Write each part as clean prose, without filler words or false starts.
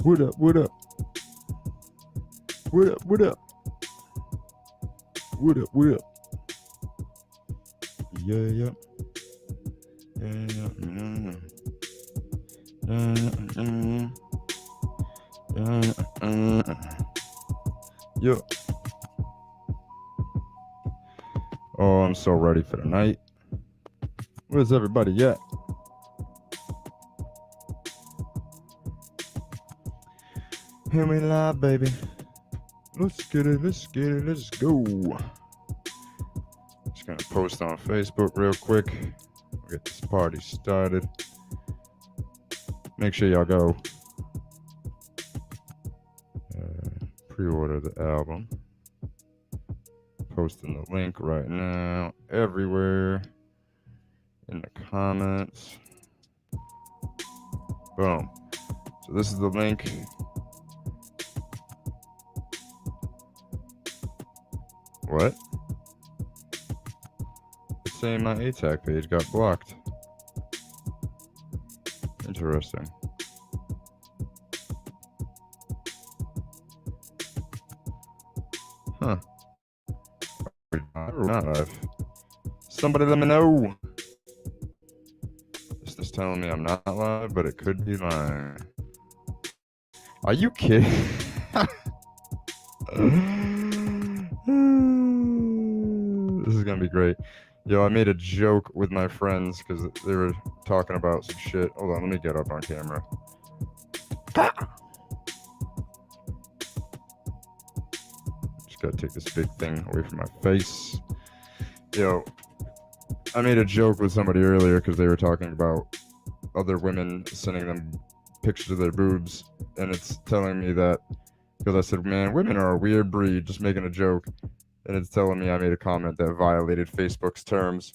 What up? What up? What up? What up? What up? What up? Yeah, yeah. Yeah. Oh, I'm so ready for the night. Where's everybody at? Here we live, baby. Let's get it, let's get it, let's go. Just gonna post on Facebook real quick. We'll get this party started. Make sure y'all go pre-order the album. Posting the link right now everywhere in the comments. Boom. So this is the link. What? It's saying my ATAC page got blocked. Interesting. Huh. Not live. Somebody let me know. It's just telling me I'm not live, but it could be lying. Are you kidding? This is gonna be great. Yo, I made a joke with my friends because they were talking about some shit. Hold on, let me get up on camera. Just gotta take this big thing away from my face. Yo, I made a joke with somebody earlier because they were talking about other women sending them pictures of their boobs, and it's telling me that because I said, man, women are a weird breed, just making a joke. And it's telling me I made a comment that violated Facebook's terms.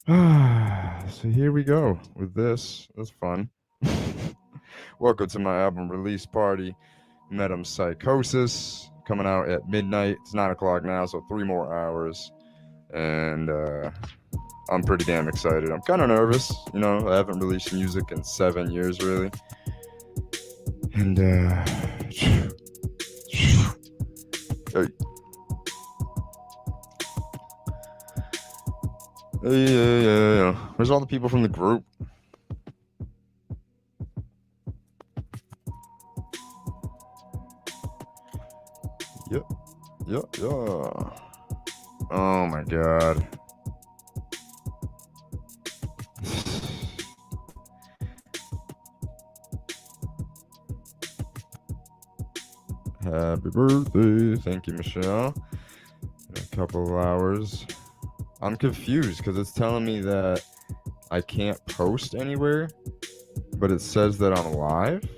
So here we go with this. That's fun. Welcome to my album release party, Metempsychosis, coming out at midnight. It's 9 o'clock now, so 3 more hours. And I'm pretty damn excited. I'm kind of nervous. You know, I haven't released music in 7 years, really. And, hey. Yeah. Where's all the people from the group? Yeah. Oh my god. Happy birthday. Thank you, Michelle. In a couple of hours. I'm confused because it's telling me that I can't post anywhere, but it says that I'm live.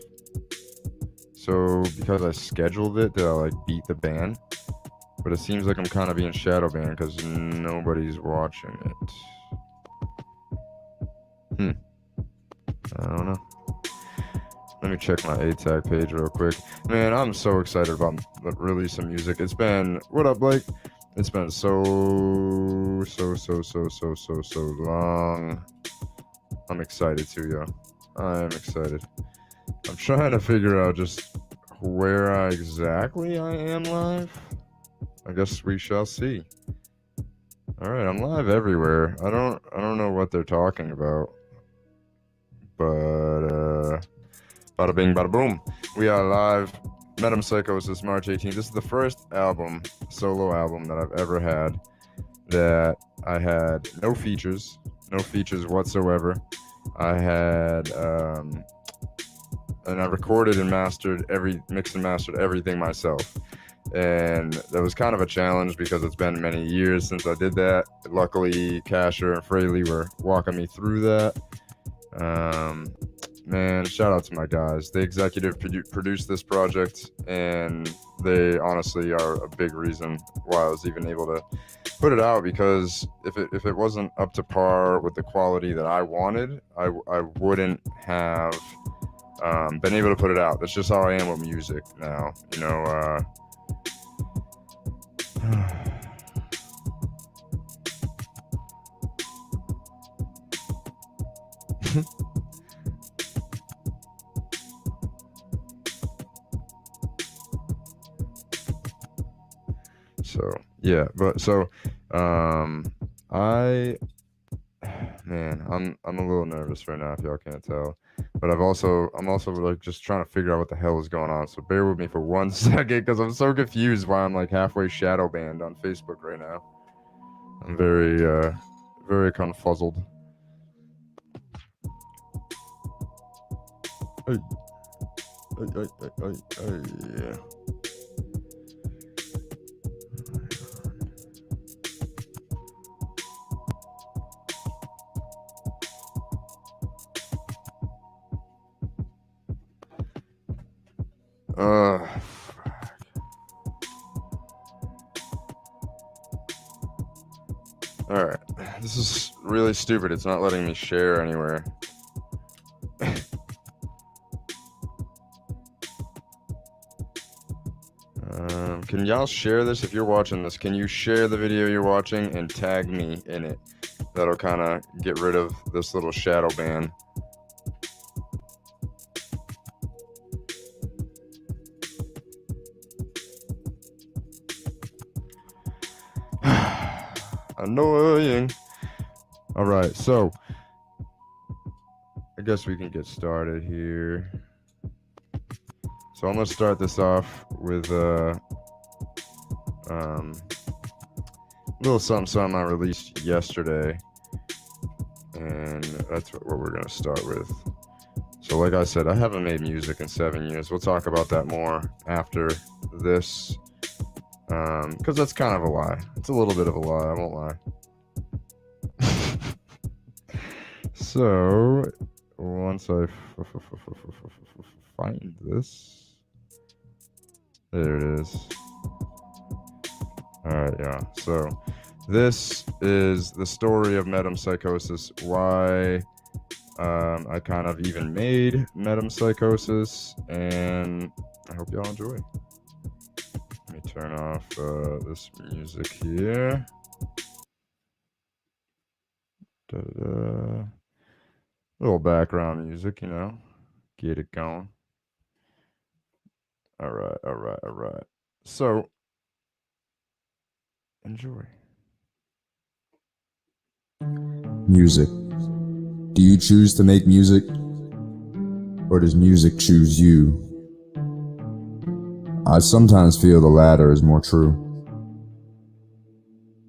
So because I scheduled it, did I like beat the ban? But it seems like I'm kind of being shadow banned because nobody's watching it. I don't know. Let me check my ATAG page real quick. Man, I'm so excited about releasing music. It's been, what up, Blake? It's been so long. I'm excited too, yo. I am excited. I'm trying to figure out just where exactly I am live. I guess we shall see. All right, I'm live everywhere. I don't know what they're talking about, but bada bing, bada boom. We are live. Metempsychosis, March 18th. This is the first album, solo album that I've ever had that I had no features whatsoever. I had, and I recorded and mixed and mastered everything myself. And that was kind of a challenge because it's been many years since I did that. Luckily, Casher and Fraley were walking me through that. Man, shout out to my guys. They executive produced this project, and they honestly are a big reason why I was even able to put it out, because if it wasn't up to par with the quality that I wanted, I wouldn't have been able to put it out. That's just how I am with music now, you know. So yeah, but so I man, I'm a little nervous right now if y'all can't tell. But I'm also like just trying to figure out what the hell is going on. So bear with me for 1 second because I'm so confused why I'm like halfway shadow banned on Facebook right now. I'm very confuzzled. Hey, yeah. Alright. This is really stupid. It's not letting me share anywhere. Can y'all share this? If you're watching this, can you share the video you're watching and tag me in it? That'll kind of get rid of this little shadow ban. Annoying. All right, so I guess we can get started here. So I'm gonna start this off with little something I released yesterday, and that's what we're gonna start with. So like I said, I haven't made music in 7 years. We'll talk about that more after this, because that's kind of a lie. It's a little bit of a lie, I won't lie. So once I find this, there it is. All right, yeah. So this is the story of metempsychosis. Why I kind of even made metempsychosis, and I hope y'all enjoy. Let me turn off this music here. Da-da-da. Little background music, you know, get it going. All right. So enjoy. Music. Do you choose to make music? Or does music choose you? I sometimes feel the latter is more true.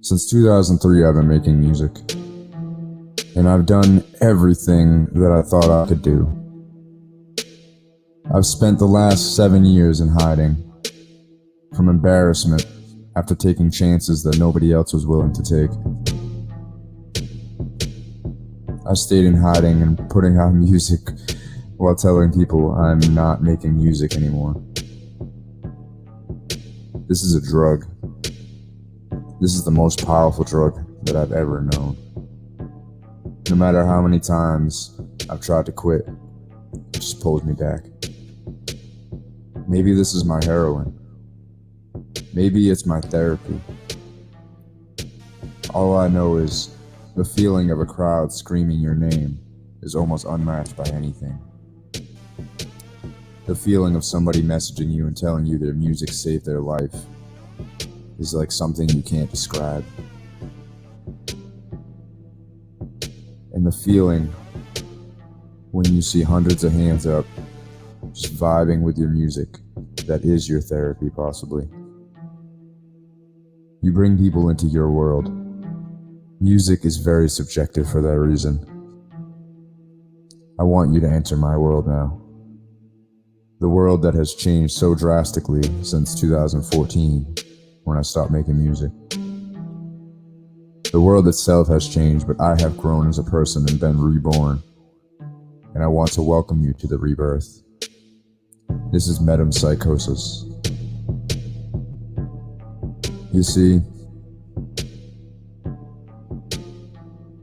Since 2003 I've been making music. And I've done everything that I thought I could do. I've spent the last 7 years in hiding. From embarrassment after taking chances that nobody else was willing to take. I stayed in hiding and putting out music while telling people I'm not making music anymore. This is a drug. This is the most powerful drug that I've ever known. No matter how many times I've tried to quit, it just pulls me back. Maybe this is my heroin. Maybe it's my therapy. All I know is the feeling of a crowd screaming your name is almost unmatched by anything. The feeling of somebody messaging you and telling you their music saved their life is like something you can't describe. And the feeling when you see hundreds of hands up, just vibing with your music, that is your therapy possibly. You bring people into your world. Music is very subjective for that reason. I want you to enter my world now. The world that has changed so drastically since 2014, when I stopped making music. The world itself has changed, but I have grown as a person and been reborn. And I want to welcome you to the rebirth. This is metempsychosis. You see,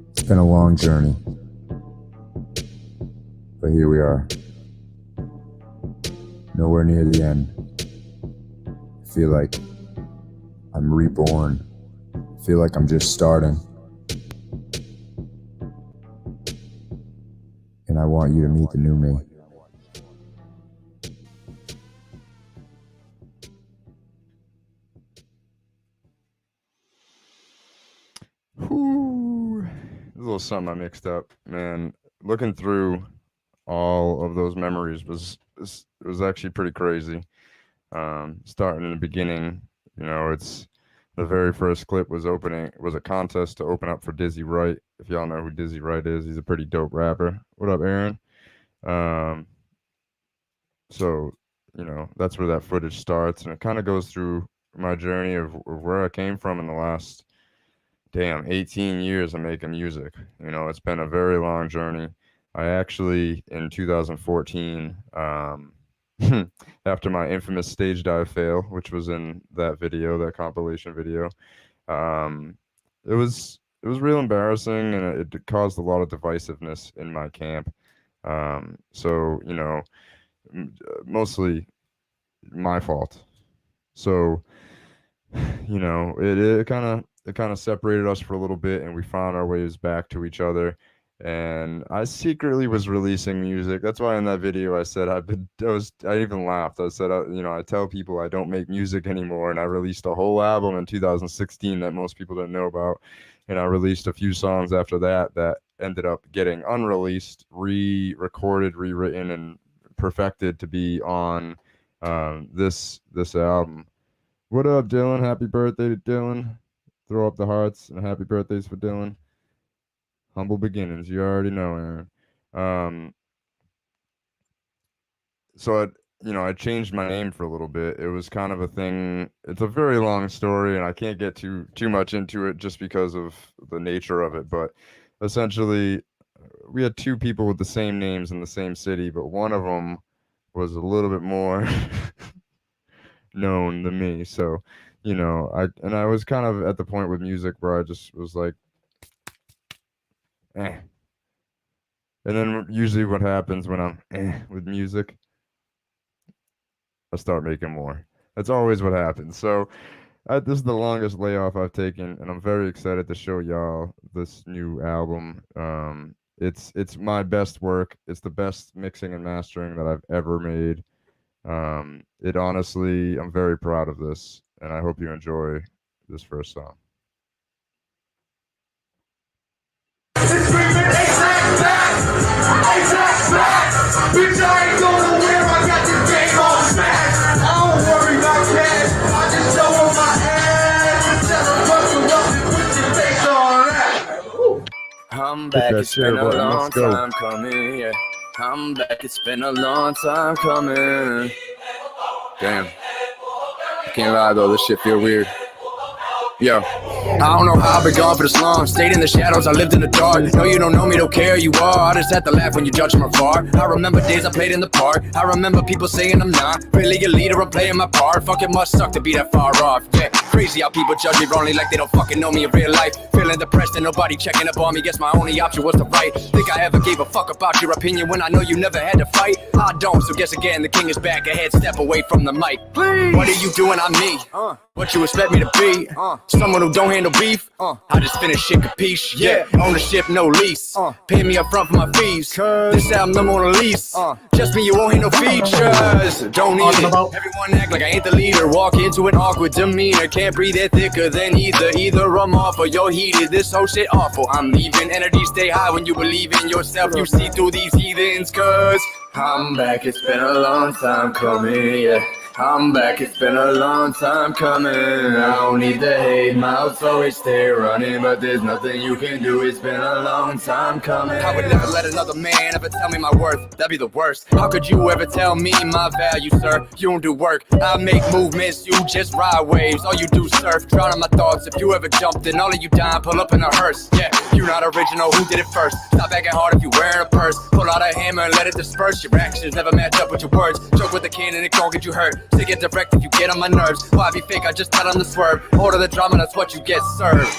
it's been a long journey, but here we are. Nowhere near the end. I feel like I'm reborn. I feel like I'm just starting. And I want you to meet the new me. little something I mixed up, man. Looking through all of those memories was actually pretty crazy. Starting in the beginning, it's the very first clip was a contest to open up for Dizzy Wright. If y'all know who Dizzy Wright is, he's a pretty dope rapper. What up, Aaron? Um, so that's where that footage starts, and it kind of goes through my journey of where I came from in the last 18 years of making music. It's been a very long journey. I actually, in 2014, after my infamous stage dive fail, which was in that video, that compilation video, it was real embarrassing, and it caused a lot of divisiveness in my camp. So mostly my fault. So it kind of separated us for a little bit, and we found our ways back to each other. And I secretly was releasing music. That's why in that video I said I even laughed. I said I tell people I don't make music anymore, and I released a whole album in 2016 that most people didn't know about, and I released a few songs after that ended up getting unreleased, re-recorded, rewritten, and perfected to be on this album. What up, Dylan? Happy birthday to Dylan. Throw up the hearts and happy birthdays for Dylan. Humble beginnings, you already know, Aaron. So I changed my name for a little bit. It was kind of a thing. It's a very long story, and I can't get too much into it just because of the nature of it. But essentially, we had two people with the same names in the same city, but one of them was a little bit more known than me. So, I was kind of at the point with music where I just was like, eh. And then usually what happens when I'm with music, I start making more. That's always what happens. So this is the longest layoff I've taken, and I'm very excited to show y'all this new album. It's my best work. It's the best mixing and mastering that I've ever made. It honestly, I'm very proud of this, and I hope you enjoy this first song. Bitch, I ain't going nowhere, I got this game on smash. I don't worry about cash, I just show them my ass and tell them hustle up and put your face on that. I'm back, it's been a long time coming, yeah. I'm back, it's been a long time coming. Damn. I can't lie though, this shit feel weird. Yo, I don't know how I've been gone for this long. Stayed in the shadows, I lived in the dark. No, you don't know me, don't care, you are. I just had to laugh when you judge from afar. I remember days I played in the park. I remember people saying I'm not really a leader, I'm playing my part. Fuck, it must suck to be that far off. Yeah, crazy how people judge me wrongly like they don't fucking know me in real life. Feeling depressed and nobody checking up on me. Guess my only option was to write. Think I ever gave a fuck about your opinion when I know you never had to fight? I don't, so guess again, the king is back. Ahead, step away from the mic. Please. What are you doing? I'm me. What you expect me to be? Someone who don't handle beef? I just finished shit, capiche? Yeah, ownership, no lease. Pay me up front for my fees. This album, I'm on a lease. Just me, you won't hear no features. Don't need it. Everyone act like I ain't the leader. Walk into an awkward demeanor. Can't breathe it thicker than either. Either I'm off or you're heated. This whole shit awful. I'm leaving. Energy stay high when you believe in yourself. You see through these heathens, cause I'm back. It's been a long time coming, yeah. I'm back, it's been a long time coming. I don't need the hate, mouths always stay running, but there's nothing you can do, it's been a long time coming. I would never let another man ever tell me my worth, that'd be the worst. How could you ever tell me my value, sir? You don't do work, I make movements, you just ride waves. All you do surf, drown in my thoughts. If you ever jumped in, all of you dying, pull up in a hearse. Yeah, you're not original, who did it first? Stop acting hard if you wearing a purse. Pull out a hammer and let it disperse. Your actions never match up with your words. Joke with the cannon, it gon' get you hurt. Take it direct if you get on my nerves. Why be fake? I just cut on the swerve. Order the drama, that's what you get served.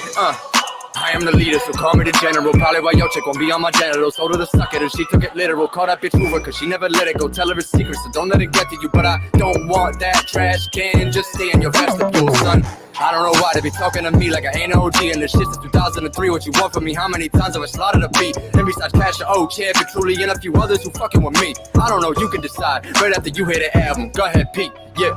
I am the leader, so call me the general. Probably why your chick won't be on my genitals. Told her to suck it and she took it literal. Call that bitch mover cause she never let it go. Tell her it's secret, so don't let it get to you. But I don't want that trash can. Just stay in your vestibule, son. I don't know why they be talking to me like I ain't an OG. And this shit since 2003, what you want from me? How many times have I slaughtered a beat? And besides Cash the O, Champ, and Truly, and a few others who fucking with me. I don't know, you can decide. Right after you hear the album, go ahead, Pete, yeah.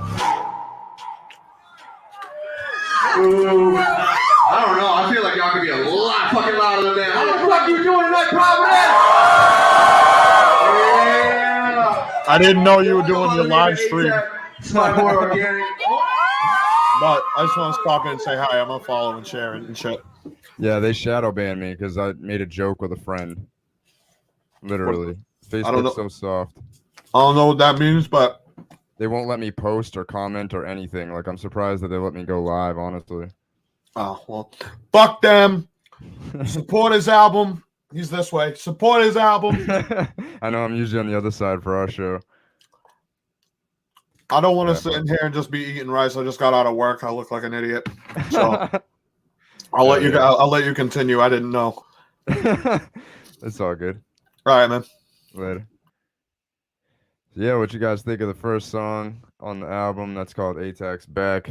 I don't know. I feel like y'all could be a lot fucking louder than that. How the fuck you doing tonight, Providence? Yeah. I didn't know you were doing your live stream. My boy Organic. But I just want to stop in and say hi. I'm gonna follow and share it and shit. Yeah, they shadow banned me because I made a joke with a friend. Literally. Facebook's so soft. I don't know what that means, but they won't let me post or comment or anything. Like, I'm surprised that they let me go live, honestly. Oh, well, fuck them. Support his album. He's this way. Support his album. I know I'm usually on the other side for our show. I don't want to sit in here and just be eating rice. I just got out of work. I look like an idiot. So I'll let you go. I'll let you continue. I didn't know. It's all good. All right, man. Later. Yeah, what you guys think of the first song on the album? That's called ATAC's Back.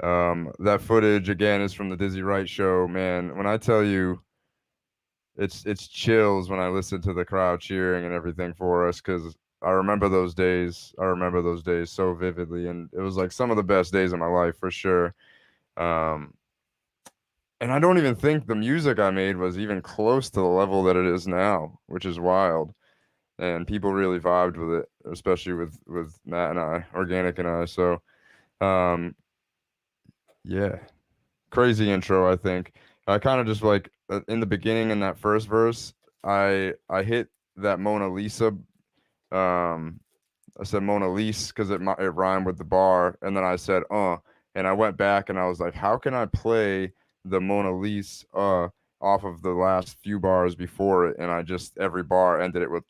That footage again is from the Dizzy Wright show. Man, when I tell you, it's chills when I listen to the crowd cheering and everything for us, because I remember those days. I remember those days so vividly, and it was like some of the best days of my life for sure. And I don't even think the music I made was even close to the level that it is now, which is wild. And people really vibed with it, especially with Matt and I, Organic and I. So, yeah, crazy intro. I think I kind of just like in the beginning in that first verse, I hit that Mona Lisa. I said Mona Lisa because it rhymed with the bar, and then I said and I went back and I was like, how can I play the Mona Lisa off of the last few bars before it, and I just every bar ended it with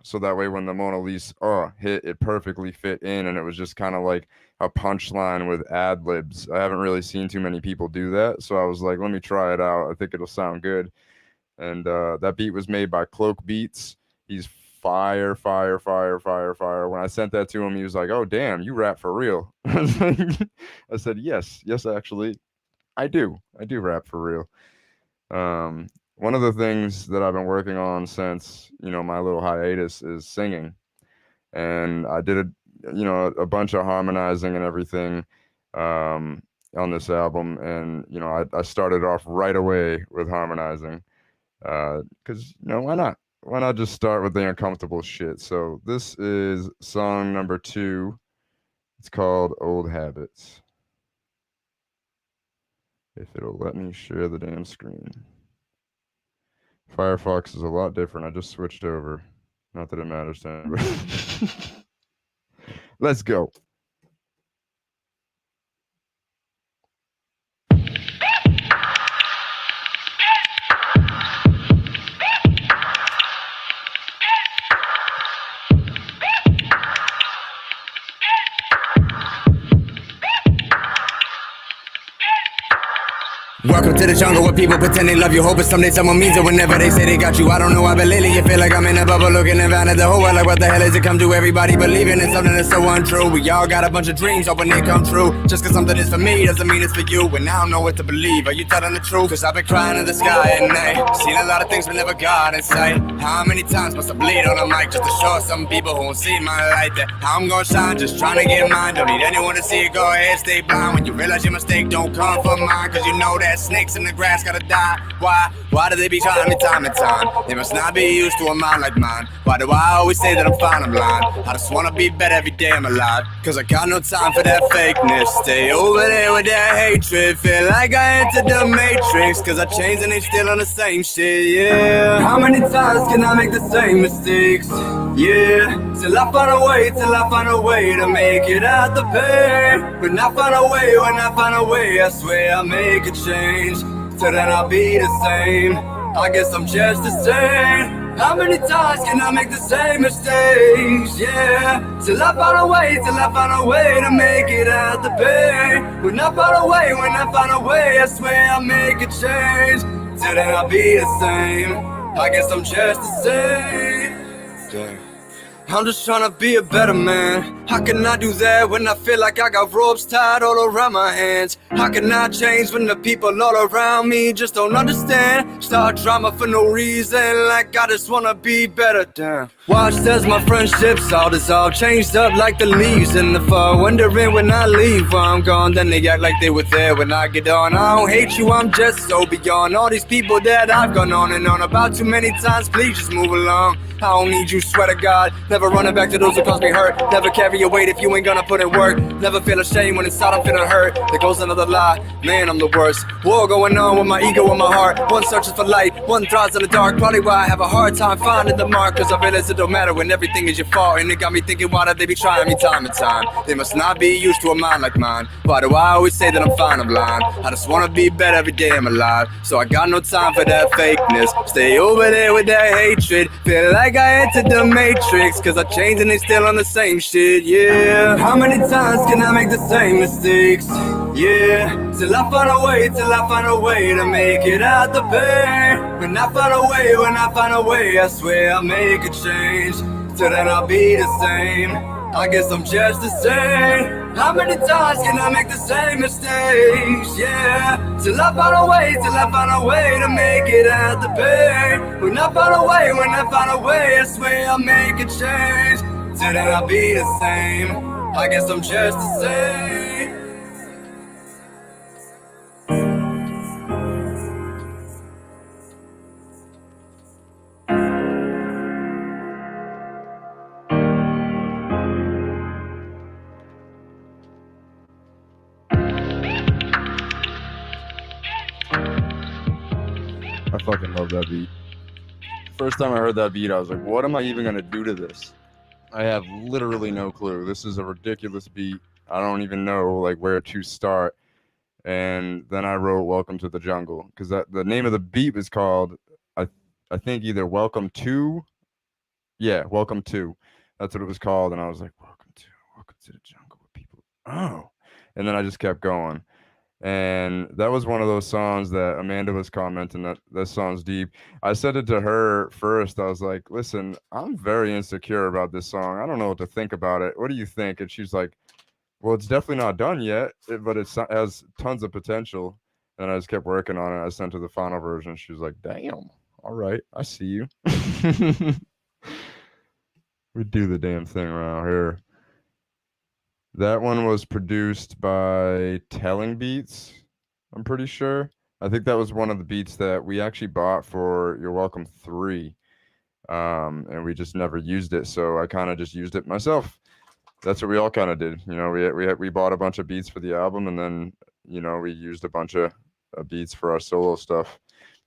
so that way when the Mona Lisa hit, it perfectly fit in, and it was just kind of like a punchline with ad libs. I haven't really seen too many people do that, so I was like, let me try it out. I think it'll sound good. And that beat was made by Cloak Beats. He's fire. When I sent that to him, he was like, oh damn, you rap for real. I said, yes, actually I do rap for real. One of the things that I've been working on since, my little hiatus is singing. And I did a bunch of harmonizing and everything on this album. And, I started off right away with harmonizing because, why not? Why not just start with the uncomfortable shit? So this is song number 2. It's called Old Habits. If it'll let me share the damn screen. Firefox is a lot different. I just switched over. Not that it matters to anybody. Let's go. Welcome to the jungle where people pretend they love you, hoping someday someone means it whenever they say they got you. I don't know why, but lately you feel like I'm in a bubble looking around at the whole world like what the hell is it come to? Everybody believing in something that's so untrue. We all got a bunch of dreams, hoping they come true. Just cause something is for me doesn't mean it's for you. And I don't know what to believe. Are you telling the truth? Cause I've been crying in the sky at night, seen a lot of things but never got in sight. How many times must I bleed on a mic just to show some people who won't see my light? That I'm gonna shine, just trying to get mine. Don't need anyone to see it, go ahead, stay blind. When you realize your mistake don't come from mine, cause you know that snakes in the grass gotta die. Why do they be trying me time and time? They must not be used to a mind like mine. Why do I always say that I'm fine, I'm blind? I just wanna be better every day I'm alive. Cause I got no time for that fakeness. Stay over there with that hatred. Feel like I entered the matrix. Cause I changed and they still on the same shit, yeah. How many times can I make the same mistakes? Yeah, till I find a way to make it out the pain. When I find a way, I swear I'll make a change. So then I'll be the same. I guess I'm just the same. How many times can I make the same mistakes? Yeah, till I find a way to make it out the pain. When I find a way, I swear I'll make a change. So then I'll be the same. I guess I'm just the same. Yeah. I'm just trying to be a better man. How can I do that when I feel like I got ropes tied all around my hands? How can I change when the people all around me just don't understand? Start drama for no reason, like I just wanna be better. Damn. Watch as my friendships all dissolve, changed up like the leaves in the fall. Wondering when I leave, while I'm gone, then they act like they were there when I get on. I don't hate you, I'm just so beyond all these people that I've gone on and on about too many times. Please just move along. I don't need you, swear to God. Never running back to those who caused me hurt. Never carry your weight if you ain't gonna put in work. Never feel ashamed when inside I'm feeling hurt. There goes another lie, man, I'm the worst. War going on with my ego and my heart. One searches for light, one thrives in the dark. Probably why I have a hard time finding the mark, cause I realize it don't matter when everything is your fault. And it got me thinking, why do they be trying me time and time? They must not be used to a mind like mine. Why do I always say that I'm fine, I'm lying? I just wanna be better every day I'm alive. So I got no time for that fakeness. Stay over there with that hatred. Feel like I entered the matrix, cause I changed and they still on the same shit, yeah. How many times can I make the same mistakes? Yeah, till I find a way to make it out the pain. When I find a way, I swear I'll make a change. Till then I'll be the same, I guess I'm just the same. How many times can I make the same mistakes? Yeah, till I find a way to make it out the pain. When I find a way, I swear I'll make a change. Till then I'll be the same, I guess I'm just the same. I fucking love that beat. First time I heard that beat, I was like, what am I even gonna do to this? I have literally no clue. This is a ridiculous beat. I don't even know like where to start. And then I wrote Welcome to the Jungle, because the name of the beat was called, I think either Welcome to, yeah, Welcome to. That's what it was called. And I was like, Welcome to the Jungle with people. Oh. And then I just kept going. And that was one of those songs that Amanda was commenting that this song's deep. I said it to her first. I was like, listen, I'm very insecure about this song. I don't know what to think about it. What do you think? And she's like, well, it's definitely not done yet, but it has tons of potential. And I just kept working on it. I sent her the final version. She was like, damn, all right, I see you. We do the damn thing around here. That one was produced by Telling Beats, I'm pretty sure. I think that was one of the beats that we actually bought for You're Welcome 3. And we just never used it, so I kind of just used it myself. That's what we all kind of did. You know, we bought a bunch of beats for the album, and then, you know, we used a bunch of beats for our solo stuff.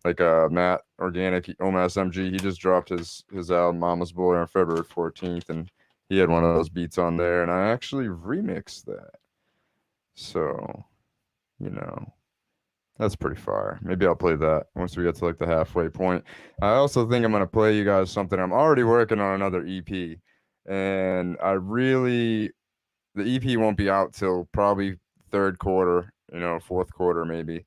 Like Matt Organic, Omas MG, he just dropped his album Mama's Boy on February 14th, and he had one of those beats on there, and I actually remixed that. So, you know, that's pretty fire. Maybe I'll play that once we get to like the halfway point. I also think I'm going to play you guys something. I'm already working on another EP, and the EP won't be out till probably third quarter, you know, fourth quarter maybe,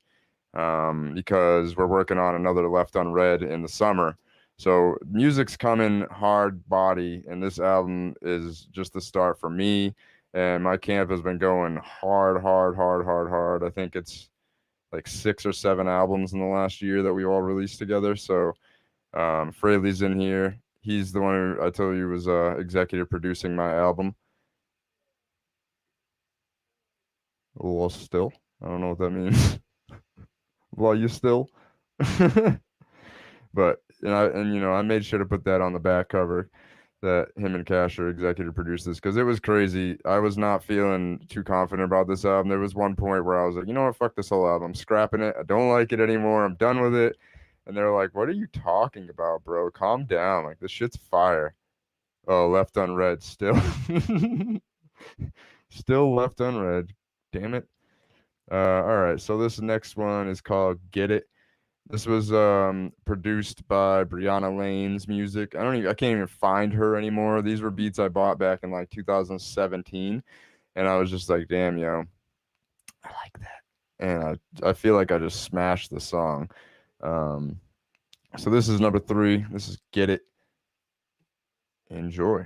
because we're working on another Left Unread in the summer. So music's coming hard body, and this album is just the start for me. And my camp has been going hard. I think it's like 6 or 7 albums in the last year that we all released together. So Fraley's in here. He's the one who I told you was executive producing my album. Well, still, I don't know what that means. Well, you still. But you know, I made sure to put that on the back cover, that him and Cash are executive producers, because it was crazy. I was not feeling too confident about this album. There was one point where I was like, you know what, fuck this whole album. I'm scrapping it. I don't like it anymore. I'm done with it. And they're like, what are you talking about, bro? Calm down. Like, this shit's fire. Oh, Left Unread still. Still Left Unread. Damn it. All right. So this next one is called Get It. This was produced by Brianna Lane's music. I can't even find her anymore. These were beats I bought back in like 2017, and I was just like, damn, yo, I like that. And I feel like I just smashed the song. So this is number 3. This is Get It. Enjoy.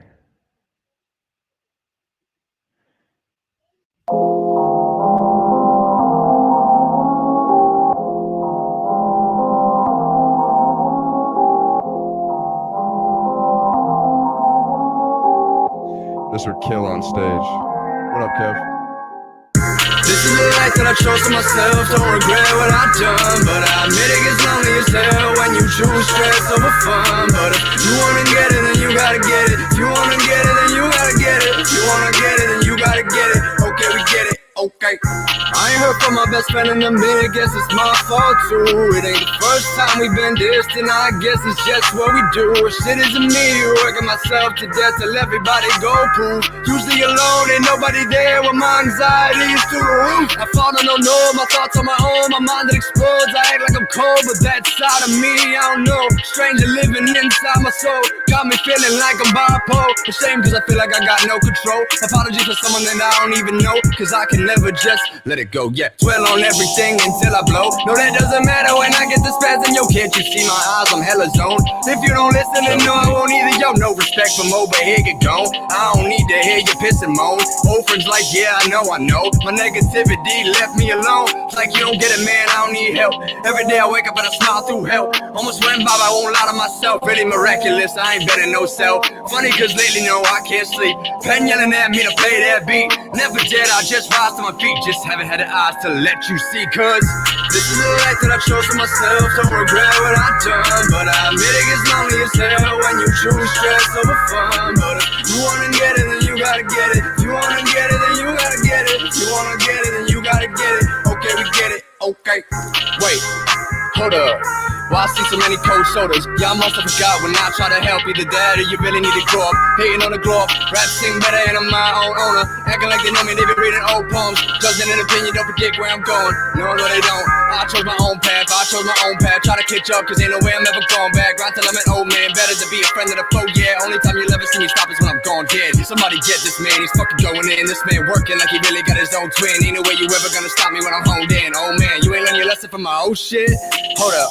This would kill on stage. What up, Kev? This is the life that I chose for myself. Don't regret what I've done, but I admit it gets lonely as hell when you choose stress over fun. But if you wanna get it, then you gotta get it. If you wanna get it, then you gotta get it. If you wanna get it, then you gotta get it. Okay, we get it. Okay. I ain't heard from my best friend in a minute. Guess it's my fault too. It ain't the first time we've been distant. I guess it's just what we do. Shit isn't me, working myself to death till everybody go proof. Usually alone, ain't nobody there when my anxiety is through the roof. I fall on no, my thoughts on my own. My mind that explodes. I act like I'm cold, but that side of me, I don't know. Stranger living inside my soul. Got me feeling like I'm bipolar. Ashamed cause I feel like I got no control. Apologies for someone that I don't even know, cause I can never just let it go, yeah. Dwell on everything until I blow. No, that doesn't matter when I get the spasm. Yo, can't you see my eyes? I'm hella zoned. If you don't listen, then no, I won't either. Yo, no respect from over here, get gone. I don't need to hear you piss and moan. Old friends like, yeah, I know. My negativity left me alone. It's like you don't get it, man, I don't need help. Every day I wake up and I smile through hell. Almost went by, I won't lie to myself. Really miraculous, I ain't betting no self. Funny cause lately, no, I can't sleep. Pen yelling at me to play that beat. Never did, I just rise to my feet. Just haven't had the eyes to let you see. Cause this is the life that I chose for myself. Don't regret what I've done, but I admit it gets lonely as hell when you choose stress over fun. But if you wanna get it, then you gotta get it. If you wanna get it, then you gotta get it. If you wanna get it, then you gotta get it. Okay, we get it. Okay. Wait, hold up. Why I see so many cold shoulders? Y'all must have forgot when I try to help. Either that or you really need to grow up. Hating on the glow up. Rap sing better and I'm my own owner. Acting like they know me, they be reading old poems. Judging an opinion, don't predict where I'm going. No, they don't. I chose my own path, Try to catch up, cause ain't no way I'm ever going back. Grind till I'm an old man. Better to be a friend of the foe, yeah. Only time you'll ever see me stop is when I'm gone dead. Somebody get this man, he's fucking going in. This man working like he really got his own twin. Ain't no way you ever gonna stop me when I'm honed in. Oh man, you ain't learned your lesson from my old shit. Hold up.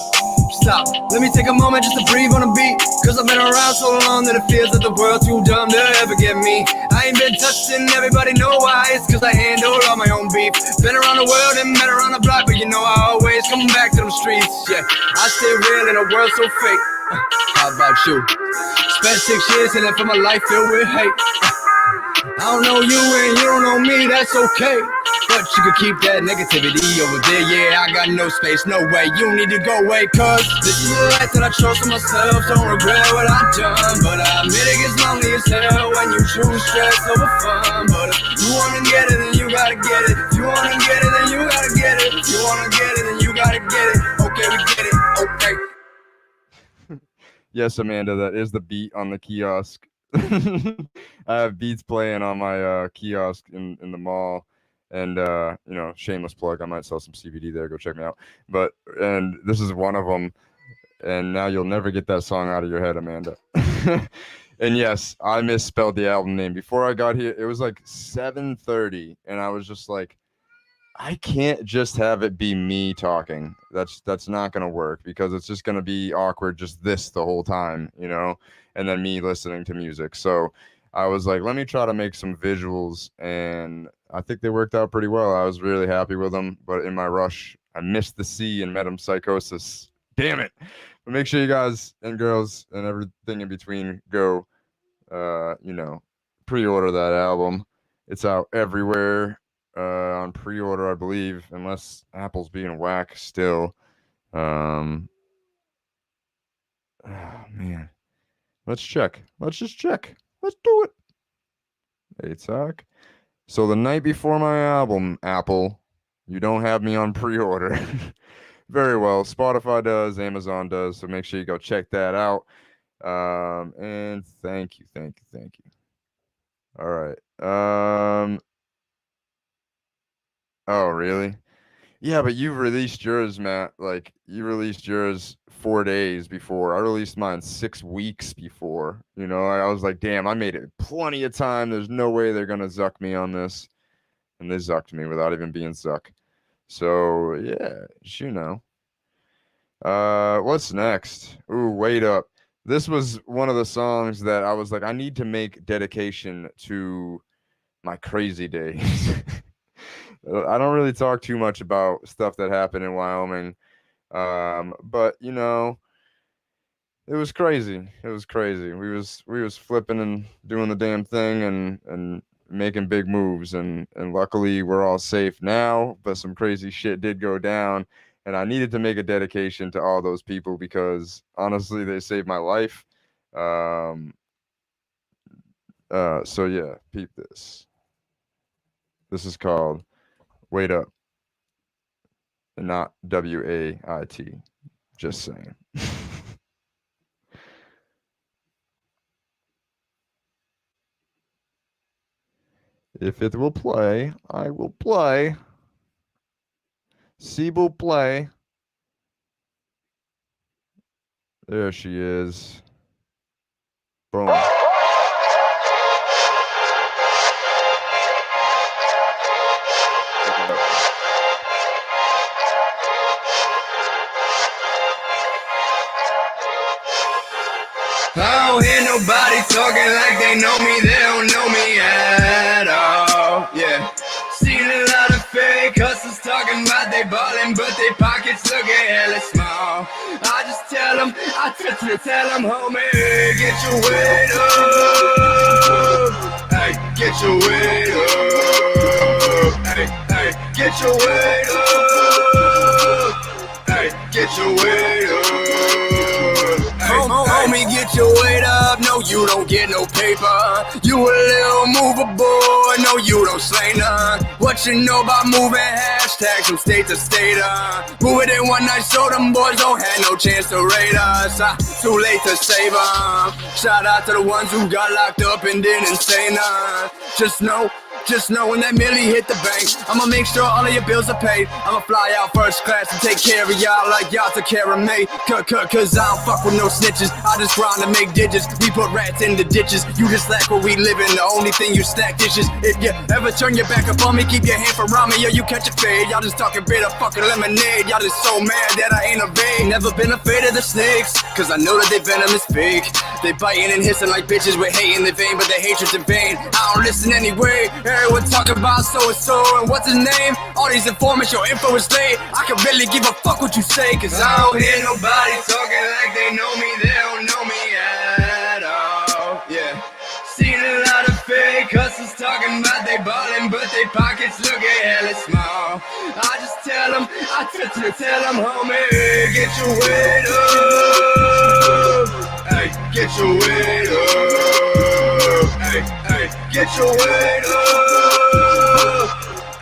Stop. Let me take a moment just to breathe on a beat. Cause I've been around so long that it feels that the world's too dumb to ever get me. I ain't been touched and everybody know why. It's cause I handle all my own beef. Been around the world and met around the block, but you know I always come back to them streets. Yeah, I stay real in a world so fake. How about you? Spent 6 years and for my life filled with hate. I don't know you and you don't know me, that's okay. But you could keep that negativity over there. Yeah, I got no space, no way. You need to go away, cause this is the life that I chose for myself. Don't regret what I've done, but I admit it gets lonely as hell when you choose stress over fun. But if you wanna get it, then you gotta get it. If you wanna get it, then you gotta get it. If you wanna get it, then you gotta get it. Okay, we get it, okay. Yes, Amanda, that is the beat on the kiosk. I have beats playing on my kiosk in the mall. And, you know, shameless plug, I might sell some CBD there. Go check me out. And this is one of them. And now you'll never get that song out of your head, Amanda. And yes, I misspelled the album name. Before I got here, it was like 7:30. And I was just like, I can't just have it be me talking. That's not going to work because it's just going to be awkward, just this the whole time, you know, and then me listening to music. So I was like, let me try to make some visuals, and I think they worked out pretty well. I was really happy with them, but in my rush, I missed the C in Metempsychosis. Damn it. But make sure you guys and girls and everything in between go, you know, pre-order that album. It's out everywhere on pre-order, I believe, unless Apple's being whack still. Oh, man. Let's check. Let's just check. Let's do it. ATAC. So the night before my album, Apple, you don't have me on pre-order. Very well. Spotify does, Amazon does. So make sure you go check that out. And thank you. All right. Oh, really? Yeah, but you released yours, Matt. Like, you released yours 4 days before. I released mine 6 weeks before. You know, I was like, damn, I made it plenty of time. There's no way they're going to zuck me on this. And they zucked me without even being zuck. So, yeah, you know. What's next? Ooh, Wait Up. This was one of the songs that I was like, I need to make dedication to my crazy days. I don't really talk too much about stuff that happened in Wyoming. But, you know, it was crazy. It was crazy. We was flipping and doing the damn thing and making big moves and luckily we're all safe now, but some crazy shit did go down and I needed to make a dedication to all those people because honestly they saved my life. Um so yeah, peep this. This is called Wait Up and not WAIT. Just saying. If it will play, I will play. S'il vous play. There she is. Boom. I don't hear nobody talking like they know me, they don't know me at all, yeah. Seen a lot of fake hustlers talking about they ballin', but they pockets looking hella small. I just tell them, tell them, homie, get your weight up. Hey, get your weight up. Hey, hey, get your weight up. Hey, get your weight up. Homie, get your weight up. No, you don't get no paper. You a little mover boy. No, you don't slay none. What you know about moving hashtags from state to state? Move it in one night so them boys don't have no chance to raid us. Too late to save them. Shout out to the ones who got locked up and didn't say none. Just know when that milli hit the bank, I'ma make sure all of your bills are paid. I'ma fly out first class and take care of y'all like y'all took care of me. Cause I don't fuck with no snitches. I just grind to make digits. We put rats in the ditches. You just lack where we living. The only thing you stack dishes. If you ever turn your back up on me, keep your hand from around me, yo, you catch a fade. Y'all just talking bitter fucking lemonade. Y'all just so mad that I ain't evade. Never been afraid of the snakes, cause I know that they venom is fake. They biting and hissing like bitches with hate in their vein, but their hatred's in vain. I don't listen anyway. Everyone talking about so-and-so and what's his name? All these informants, your info is late. I can really give a fuck what you say, cause I don't hear nobody talking like they know me, they don't know me at all, yeah. Seen a lot of fake hustlers talking about they ballin', but they pockets looking hella small. I just tell them, tell them, homie, get your weight up. Hey, get your weight up. Hey, hey, get your weight up.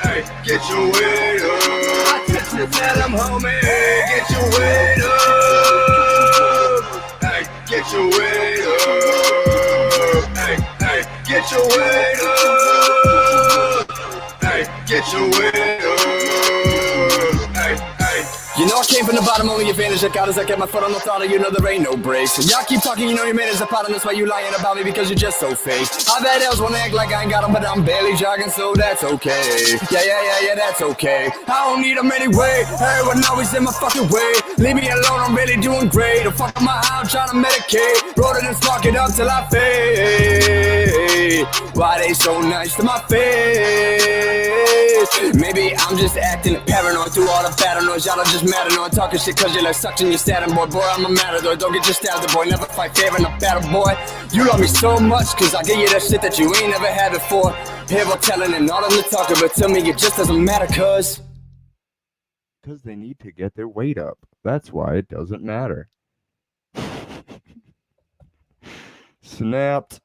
Hey, get your weight up. Tell them, homie, get your weight up. Hey, get your weight up. Hey, hey, get your weight up. Hey, get your weight up. Hey, hey. You know I came from the bottom, only advantage I got is I kept my foot on the throttle, you know there ain't no brakes. And y'all keep talking, you know you made us a pot, and that's why you lying about me, because you're just so fake. I've had else wanna act like I ain't got them, but I'm barely jogging, so that's okay. Yeah, that's okay. I don't need them anyway, everyone always in my fucking way. Leave me alone, I'm really doing great. Don't fuck up my eye, I'm trying to medicate. Roll it and spark it up till I fade. Why they so nice to my face? Maybe I'm just acting paranoid through all the battle noise. Y'all are just mad annoyed, talking shit cause you like suction your statin' boy. Boy, I'm a matador, don't get your stabbed, boy. Never fight fair in a battle, boy. You love me so much cause I give you that shit that you ain't never had before. Hear what telling and all of the talking, but tell me it just doesn't matter cause They need to get their weight up. That's why it doesn't matter. Snapped.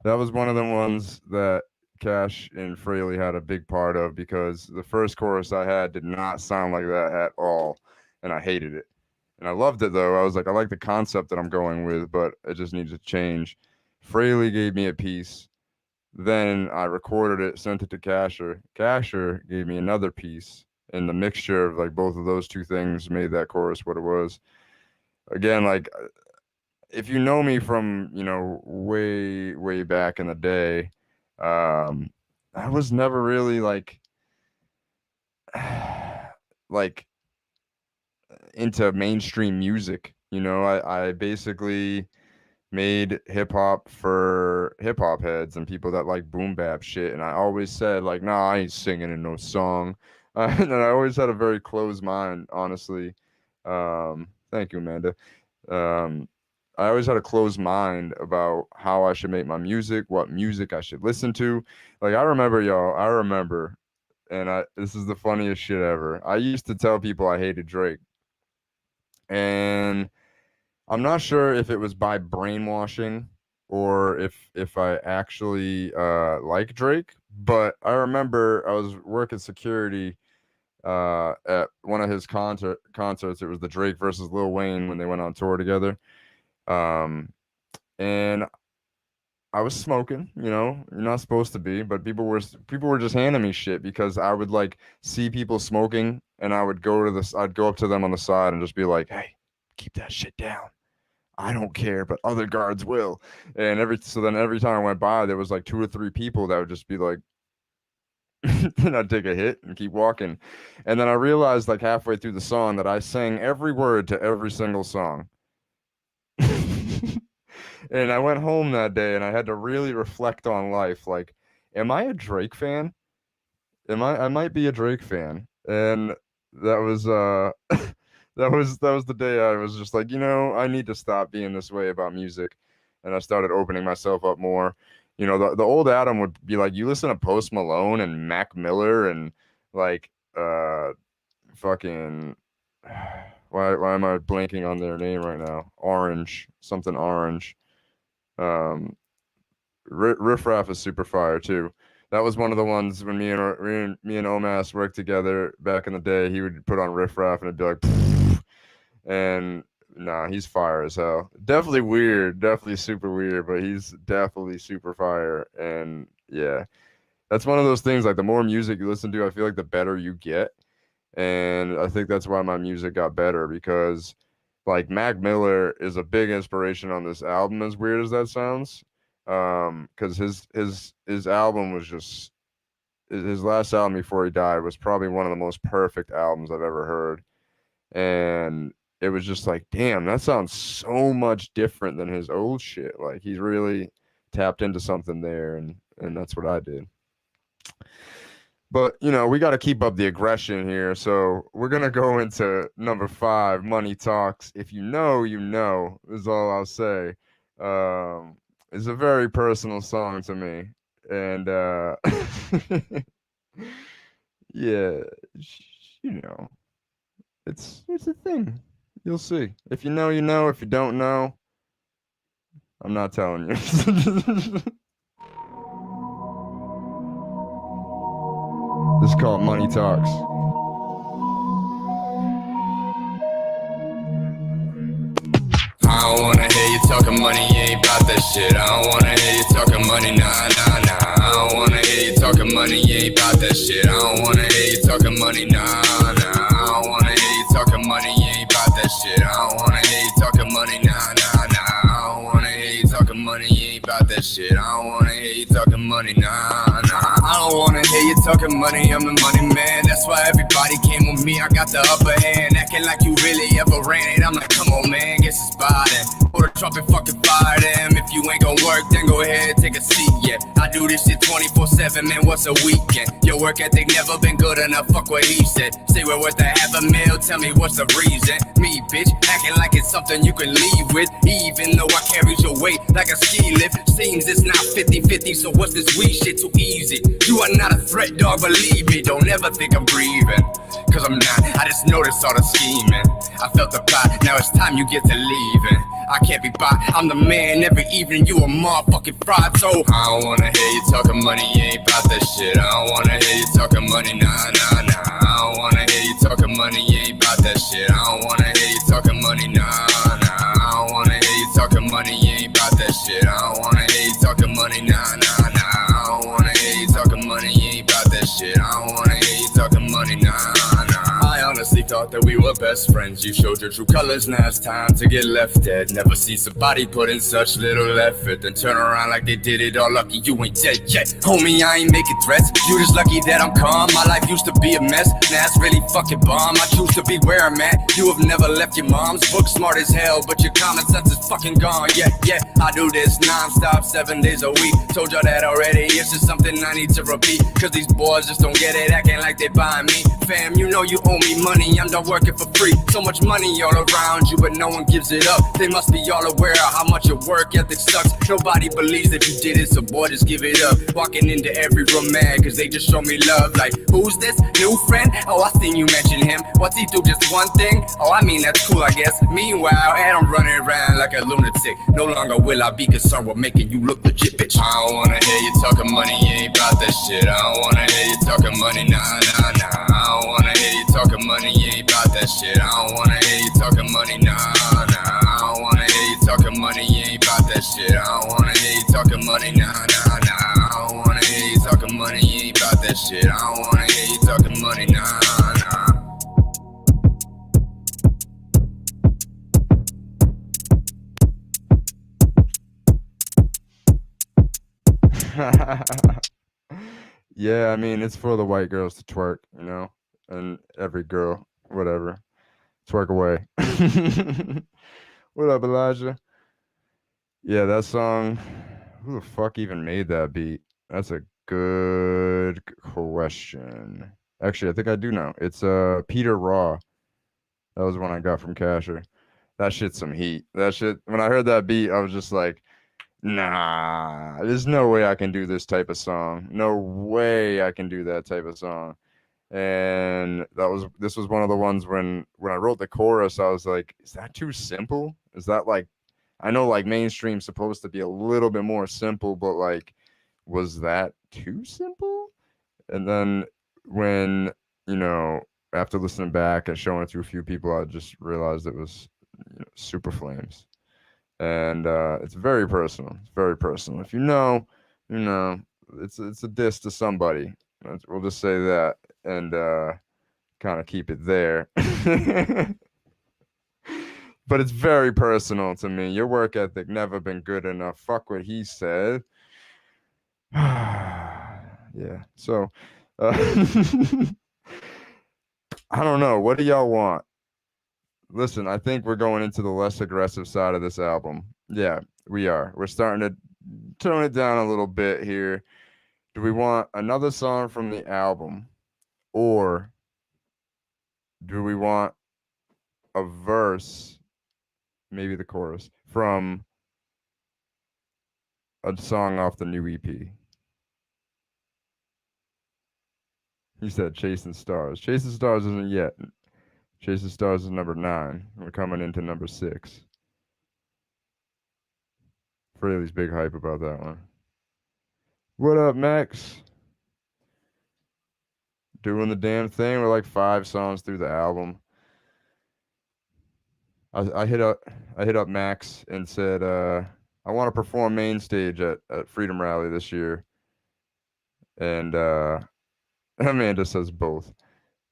That was one of the ones that Cash and Fraley had a big part of because the first chorus I had did not sound like that at all, and I hated it. And I loved it though. I was like, I like the concept that I'm going with, but it just needs to change. Fraley gave me a piece. Then I recorded it, sent it to Casher. Casher gave me another piece, and the mixture of like both of those two things made that chorus what it was. Again, like if you know me from, you know, way back in the day, I was never really like into mainstream music. You know, I basically made hip hop for hip hop heads and people that like boom bap shit. And I always said like, nah, I ain't singing in no song. And I always had a very closed mind, honestly. Thank you, Amanda. I always had a closed mind about how I should make my music, what music I should listen to. Like I remember, and this is the funniest shit ever. I used to tell people I hated Drake, and I'm not sure if it was by brainwashing or if I actually like Drake, but I remember I was working security at one of his concerts. It was the Drake versus Lil Wayne when they went on tour together. And I was smoking, you're not supposed to be, but people were just handing me shit because I would like see people smoking and I'd go up to them on the side and just be like, "Hey, keep that shit down. I don't care, but other guards will." And every time I went by, there was like 2 or 3 people that would just be like, and I'd take a hit and keep walking. And then I realized like halfway through the song that I sang every word to every single song. And I went home that day and I had to really reflect on life. Like, am I a Drake fan? I might be a Drake fan. And that was that was the day I was just like, I need to stop being this way about music. And I started opening myself up more. The old Adam would be like, you listen to Post Malone and Mac Miller and like fucking why am I blanking on their name right now? Something Orange. Riff Raff is super fire too. That was one of the ones when me and Omas worked together back in the day. He would put on Riff Raff and it'd be like, pfft. And nah, he's fire as hell. Definitely weird, definitely super weird, but he's definitely super fire. And yeah, that's one of those things. Like the more music you listen to, I feel like the better you get. And I think that's why my music got better because like Mac Miller is a big inspiration on this album, as weird as that sounds. Because his album was just his last album before he died was probably one of the most perfect albums I've ever heard. And it was just like, damn, that sounds so much different than his old shit. Like he's really tapped into something there, and that's what I did. But, we got to keep up the aggression here. So we're going to go into number 5, Money Talks. If you know, is all I'll say. It's a very personal song to me. And, yeah, it's a thing. You'll see. If you know, If you don't know, I'm not telling you. This is called Money Talks. I don't wanna hear you talking money, you ain't about that shit. I don't wanna hear you talking money, nah. I don't wanna hear you talking money, you ain't about that shit. I don't wanna hear you talking money, nah. I don't wanna hear you talking money, you ain't about that shit. I don't wanna hear you talking money, nah. I don't wanna hear you talking money, you ain't about that shit. I don't wanna hear you talking money, nah. I don't wanna hear you talking money, I'm the money man. That's why everybody came with me, I got the upper hand. Acting like you really ever ran it, I'm like, come on man, guess it's Biden. Or the trumpet fucking fire them. If you ain't gon' work, then go ahead, take a seat, yeah. I do this shit 24/7, man, what's a weekend? Your work ethic never been good enough, fuck what he said. Say we're worth $500,000, tell me what's the reason? Me, bitch, acting like it's something you can leave with. Even though I carried your weight like a ski lift. Seems it's not 50-50, so what's this weed shit too easy? You are not a threat, dog, believe me. Don't ever think I'm breathing, cause I'm not. I just noticed all the scheming. I felt the plot, now it's time you get to leaving. I can't be bought, I'm the man every evening, you a motherfucking fraud. So I don't wanna hear you talking money, you ain't about that shit. I don't wanna hear you talking money, nah. I don't wanna hear you talking money, you ain't about that shit. I don't wanna hear you talking money, nah. I don't wanna hear you talking money, you ain't about that shit. I don't wanna hear you talking money, nah. I don't wanna hear you talking money, you ain't about that shit. I don't wanna hear you talking money, nah. I honestly thought that we were best friends. You showed your true colors, now it's time to get left dead. Never seen somebody put in such little effort, then turn around like they did it all. Lucky you ain't dead yet. Homie, I ain't making threats. You just lucky that I'm calm. My life used to be a mess, now it's really fucking bomb. I choose to be where I'm at. You have never left your mom's. Book smart as hell, but your common sense is fucking gone. Yeah, I do this non-stop 7 days a week. Told y'all that already, it's just something I need to repeat. Cause these boys just don't get it, acting like they buying me. Fam, you know you owe me money, me, I'm done working for free. So much money all around you, but no one gives it up. They must be all aware of how much your work ethic sucks. Nobody believes that you did it, so boy, just give it up. Walking into every room mad, cause they just show me love. Like, who's this new friend? Oh, I seen you mention him. What's he do, just one thing? Oh, I mean, that's cool, I guess. Meanwhile, and I'm running around like a lunatic. No longer will I be concerned with making you look legit, bitch. I don't wanna hear you talking money, you ain't about that shit. I don't wanna hear you talking money, nah. I don't wanna hear you talking money, you ain't about that shit. I don't wanna hear you talking money, nah. I don't wanna hear you talking money, you ain't about that shit. I don't wanna hear you talking money, nah. I don't wanna hear you talking money, you ain't about that shit. I don't wanna hear you talking money, nah. Yeah, I mean, it's for the white girls to twerk, you know, and every girl, whatever, twerk away. What up, Elijah? Yeah, that song, who the fuck even made that beat? That's a good question. Actually, I think I do know. It's Peter Raw. That was one I got from Casher. That shit's some heat. That shit, when I heard that beat, I was just like, nah, there's no way I can do this type of song. No way I can do that type of song. And this was one of the ones when I wrote the chorus, I was like, is that too simple? Is that like, I know like mainstream's supposed to be a little bit more simple, but like, was that too simple? And then when, you know, after listening back and showing it to a few people, I just realized it was, you know, Super Flames. And it's very personal. It's very personal. If you know, you know, it's a diss to somebody. We'll just say that, and kind of keep it there. But it's very personal to me. Your work ethic never been good enough. Fuck what he said. Yeah. So I don't know. What do y'all want? Listen, I think we're going into the less aggressive side of this album. Yeah, we are. We're starting to tone it down a little bit here. Do we want another song from the album? Or do we want a verse, maybe the chorus, from a song off the new EP? He said Chasing Stars. Chasing Stars isn't yet. Chasing Stars is number 9. We're coming into number 6. Fraley's big hype about that one. What up, Max? Doing the damn thing. We're like 5 songs through the album. I hit up Max and said, I want to perform main stage at Freedom Rally this year. And Amanda says both.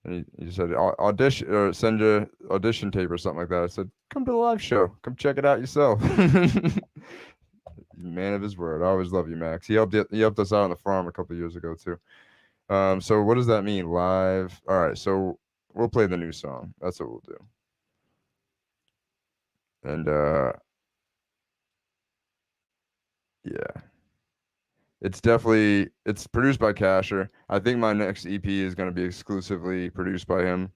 And he said, audition or send your audition tape or something like that. I said, come to the live show. Come check it out yourself. Man of his word. I always love you, Max. He helped us out on the farm a couple of years ago too. So what does that mean? Live. All right. So we'll play the new song. That's what we'll do. And yeah. It's produced by Casher. I think my next EP is going to be exclusively produced by him.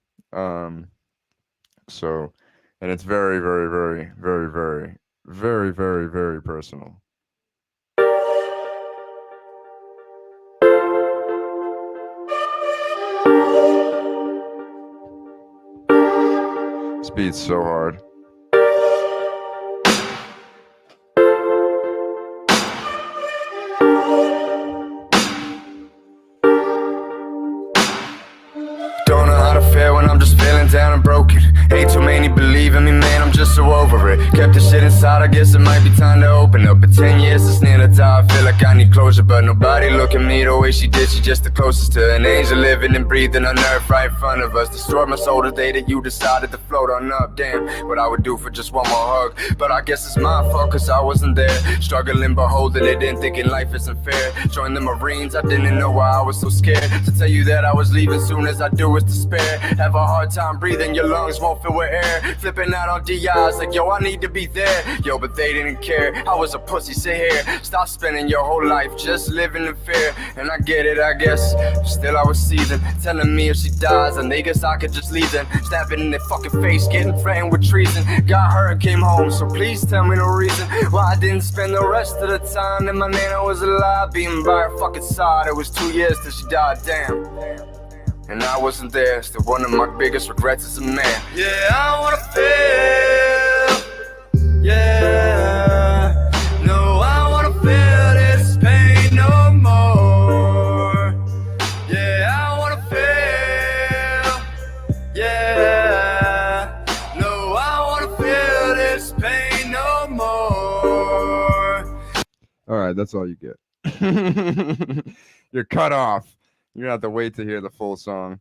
So, and it's very, very, very, very, very, very, very, very personal. This beat's so hard. When I'm just feeling down and broken. Ain't too many believing me, man, I'm just so over it. Kept the shit inside, I guess it might be time to open up. But 10 years since near the time, I feel like I need closure. But nobody look at me the way she did, she just the closest to an angel living and breathing on earth right in front of us. Destroyed my soul the day that you decided to float on up. Damn, what I would do for just one more hug. But I guess it's my fault cause I wasn't there. Struggling but holding it in, thinking life isn't fair. Joined the Marines, I didn't know why I was so scared. To tell you that I was leaving soon as I do is despair. Have a hard time breathing, your lungs won't fill with air. Flipping out on DI, eyes like, yo, I need to be there. Yo, but they didn't care. I was a pussy, sit here. Stop spending your whole life just living in fear. And I get it, I guess. Still I was seasoned, telling me if she dies, then they guess I could just leave them. Stabbing in their fucking face, getting threatened with treason. Got hurt, came home, so please tell me the reason why I didn't spend the rest of the time that my nana was alive, being by her fucking side. It was 2 years till she died, damn. And I wasn't there, still one of my biggest regrets as a man. Yeah, I wanna feel, yeah. No, I wanna feel this pain no more. Yeah, I wanna feel, yeah. No, I wanna feel this pain no more. All right, that's all you get. You're cut off. You're gonna have to wait to hear the full song.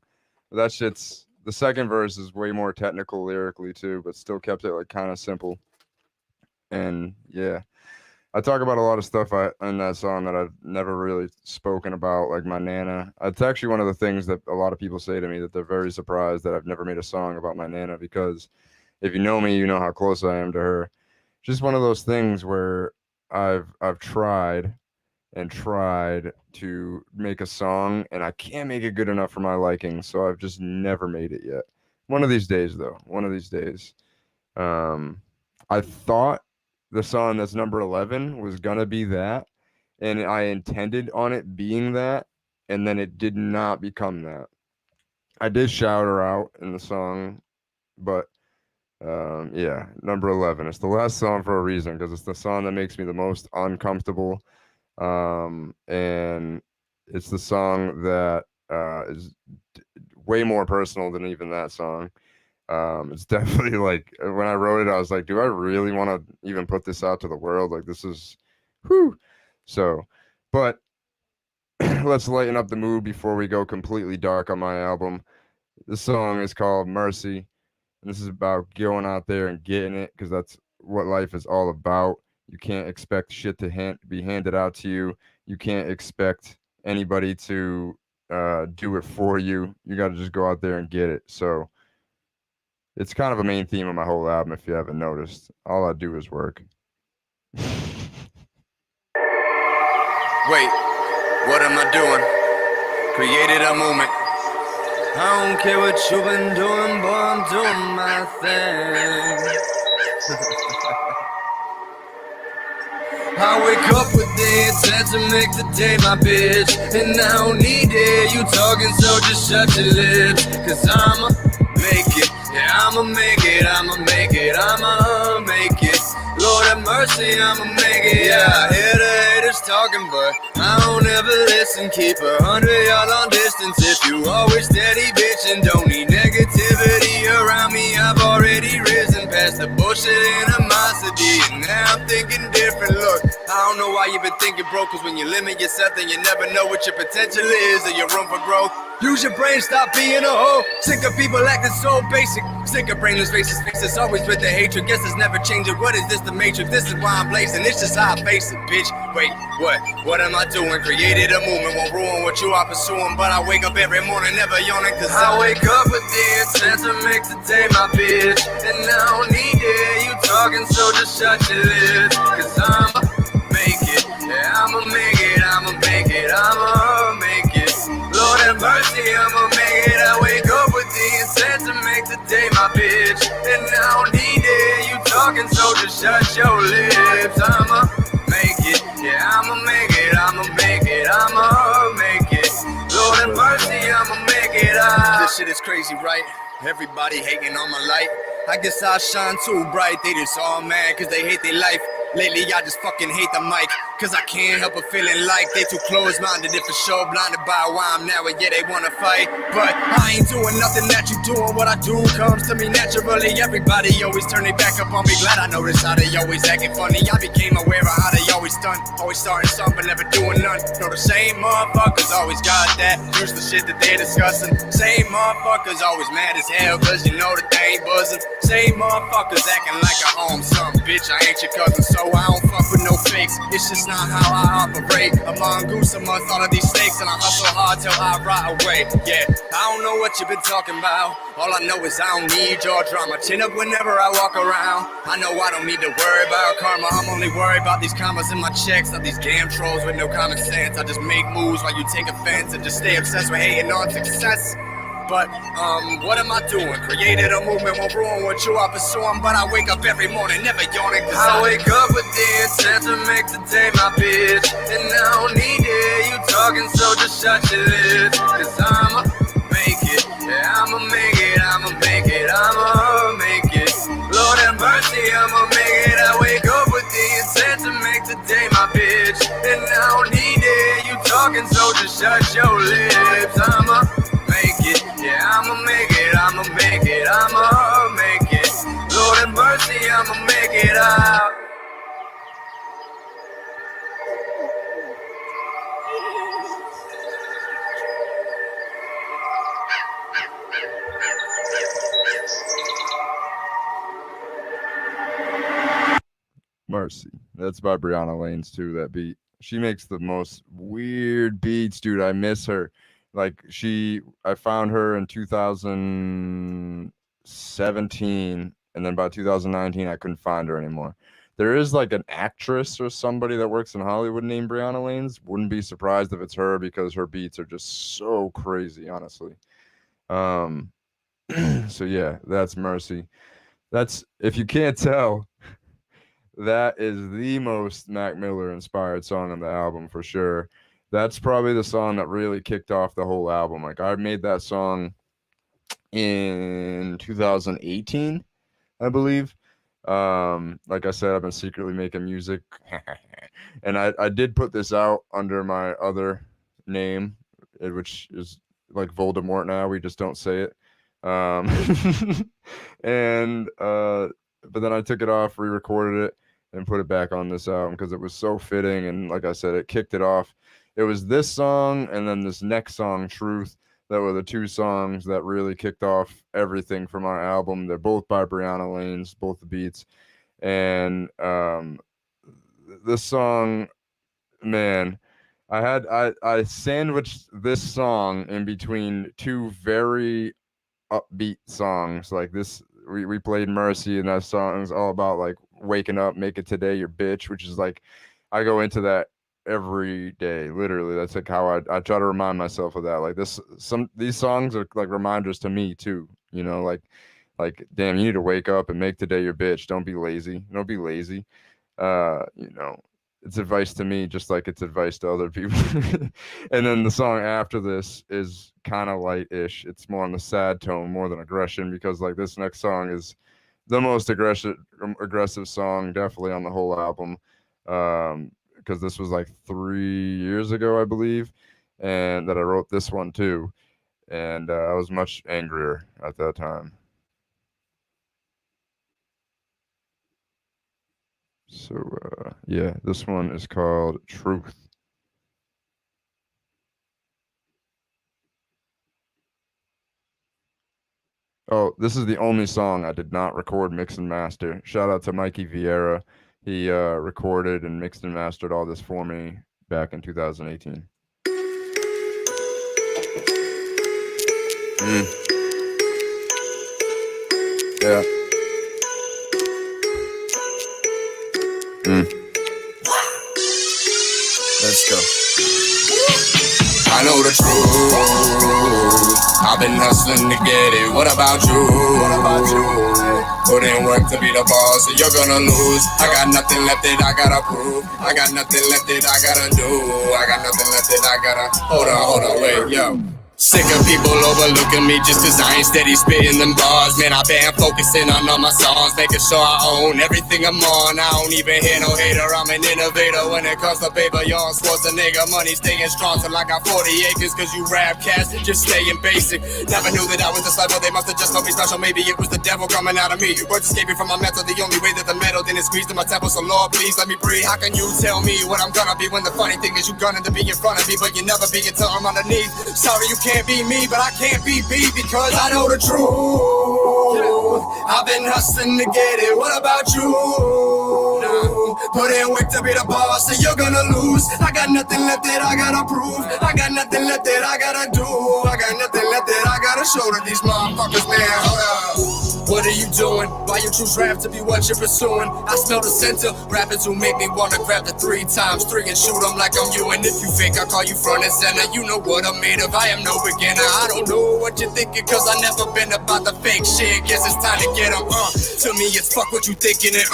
But that shit's, the second verse is way more technical lyrically too, but still kept it like kind of simple. And yeah, I talk about a lot of stuff in that song that I've never really spoken about, like my nana. It's actually one of the things that a lot of people say to me, that they're very surprised that I've never made a song about my nana, because if you know me, you know how close I am to her. Just one of those things where I've tried and tried to make a song, and I can't make it good enough for my liking, so I've just never made it yet. One of these days, though. One of these days. I thought the song that's number 11 was gonna be that, and I intended on it being that, and then it did not become that. I did shout her out in the song, but yeah, number 11. It's the last song for a reason, because it's the song that makes me the most uncomfortable. And it's the song that is way more personal than even that song. It's definitely like, when I wrote it, I was like, do I really want to even put this out to the world? Like, this is whew. So, but let's lighten up the mood before we go completely dark on my album. This song is called Mercy, and this is about going out there and getting it, because that's what life is all about. You can't expect shit to be handed out to you. You can't expect anybody to do it for you. You got to just go out there and get it. So it's kind of a main theme of my whole album, if you haven't noticed. All I do is work. Wait, what am I doing? Created a moment. I don't care what you've been doing, boy, I'm doing my thing. I wake up with the intent to make the day my bitch, and I don't need it, you talking, so just shut your lips. Cause I'ma make it, yeah, I'ma make it, I'ma make it, I'ma make it. Lord have mercy, I'ma make it, yeah. I hear the haters talking, but I don't ever listen. Keep 100 y'all on distance if you always steady bitching. Don't need negativity around me, I've already risen past the bullshit animosity, and now I'm thinking different. Look, I don't know why you've been thinking broke, cause when you limit yourself, then you never know what your potential is or your room for growth. Use your brain, stop being a hoe. Sick of people acting so basic. Sick of brainless faces, faces always with the hatred. Guess it's never changing. What is this, the matrix? This is why I'm blazing. It's just how I face it, bitch. Wait, what? What am I doing? Created a movement, won't ruin what you are pursuing. But I wake up every morning, never yawning, cause I wake up with the intent to make the day my bitch. And I don't need it, you talking, so just shut your lips. Cause I'ma make it, yeah, I'ma make it, I'ma make it, I'ma make it. Lord have mercy, I'ma make it. I wake up with the intent to make the day my bitch, and I don't need it, you talking, so just shut your lips. I'ma make it, yeah, I'ma make it, I'ma make it, I'ma make it. Lord have mercy, I'ma make it. This shit is crazy, right? Everybody hating on my light. I guess I shine too bright. They just all mad cause they hate their life. Lately I just fucking hate the mic, cause I can't help but feeling like they too close-minded. If for sure blinded by why I'm now, and yeah, they wanna fight. But I ain't doing nothing that you doing. What I do comes to me naturally. Everybody always turn their back up on me. Glad I noticed how they always acting funny. I became aware of how they always stunt. Always starting something but never doing none. Know the same motherfuckers always got that useless shit that they're discussing. Same motherfuckers always mad as hell cause you know that they ain't buzzing. Same motherfuckers acting like I own some bitch. I ain't your cousin, so I don't fuck with no fakes. It's just that's not how I operate. A mongoose amongst all of these snakes, and I hustle hard till I rot away. Yeah, I don't know what you've been talking about. All I know is I don't need your drama. Chin up whenever I walk around. I know I don't need to worry about karma. I'm only worried about these commas in my checks, not these damn trolls with no common sense. I just make moves while you take offense and just stay obsessed with hating on success. But, what am I doing? Created a movement, won't ruin what you are pursuing. But I wake up every morning, never yawning. I wake up with the intent to make today my bitch. And I don't need it, you talking, so just shut your lips. Cause I'ma make it, yeah, I'ma make it, I'ma make it, I'ma make it. Lord have mercy, I'ma make it. I wake up with the intent to make today my bitch. And I don't need it, you talking, so just shut your lips. I'ma make it, yeah, I'ma make it, I'ma make it, I'ma make it. Lord have mercy, I'ma make it out. Mercy. That's by Brianna Lanes too, that beat. She makes the most weird beats, dude. I miss her. Like I found her in 2017, and then by 2019 I couldn't find her anymore. There is like an actress or somebody that works in Hollywood named Brianna Lanes. Wouldn't be surprised if it's her because her beats are just so crazy, honestly. So yeah, that's Mercy. That's, if you can't tell, that is the most Mac Miller inspired song on the album for sure. That's probably the song that really kicked off the whole album. Like, I made that song in 2018, I believe. Like I said, I've been secretly making music. And I did put this out under my other name, which is like Voldemort now. We just don't say it. And but then I took it off, re-recorded it, and put it back on this album because it was so fitting. And like I said, it kicked it off. It was this song and then this next song, Truth, that were the two songs that really kicked off everything from our album. They're both by Brianna Lanes, both the beats. And this song, man, I sandwiched this song in between two very upbeat songs. Like this, we played Mercy, and that song is all about like waking up, make it today your bitch, which is like, I go into that every day, literally. That's like how I try to remind myself of that. Like these songs are like reminders to me too, you know, like damn, you need to wake up and make today your bitch. Don't be lazy. Don't be lazy. You know, it's advice to me just like it's advice to other people. And then the song after this is kind of light-ish. It's more on the sad tone more than aggression, because like this next song is the most aggressive song definitely on the whole album. Because this was like 3 years ago, I believe, and that I wrote this one too. And I was much angrier at that time. So, yeah, this one is called Truth. Oh, this is the only song I did not record, mix, and master. Shout out to Mikey Vieira. He recorded and mixed and mastered all this for me back in 2018. Yeah. Let's go. I know the truth. I've been hustling to get it. What about you? Put in work to be the boss, so you're gonna lose. I got nothing left that I gotta prove. I got nothing left that I gotta do. I got nothing left that I gotta. Hold on, wait, yo. Sick of people overlooking me just cause I ain't steady spitting them bars. Man, I been focusing on all my songs, making sure I own everything I'm on. I don't even hear no hater, I'm an innovator when it comes to paper. Y'all Schwarzenegger, money staying strong till I got 40 acres. Cause you rap cats, just staying basic. Never knew that I was this level, they must have just told me special. Maybe it was the devil coming out of me. Words escaping from my mental, the only way that the metal didn't squeeze to my temple. So Lord, please let me breathe. How can you tell me what I'm gonna be when the funny thing is you gunning to be in front of me, but you never be until I'm underneath. Sorry, you can't be me, but I can't be B because I know the truth. I've been hustling to get it. What about you? Put in work to be the boss, so you're gonna lose. I got nothing left that I gotta prove. I got nothing left that I gotta do. I got nothing left that I gotta show to these motherfuckers, man. Hold up. What are you doing? Why you choose rap to be what you're pursuing? I smell the center. Rappers who make me wanna grab the 3 times 3 and shoot them like I'm you. And if you think I call you front and center, you know what I'm made of. I am no beginner. I don't know what you're thinking, cause I never been about the fake shit. Guess it's time to get them, To me, it's fuck what you thinking and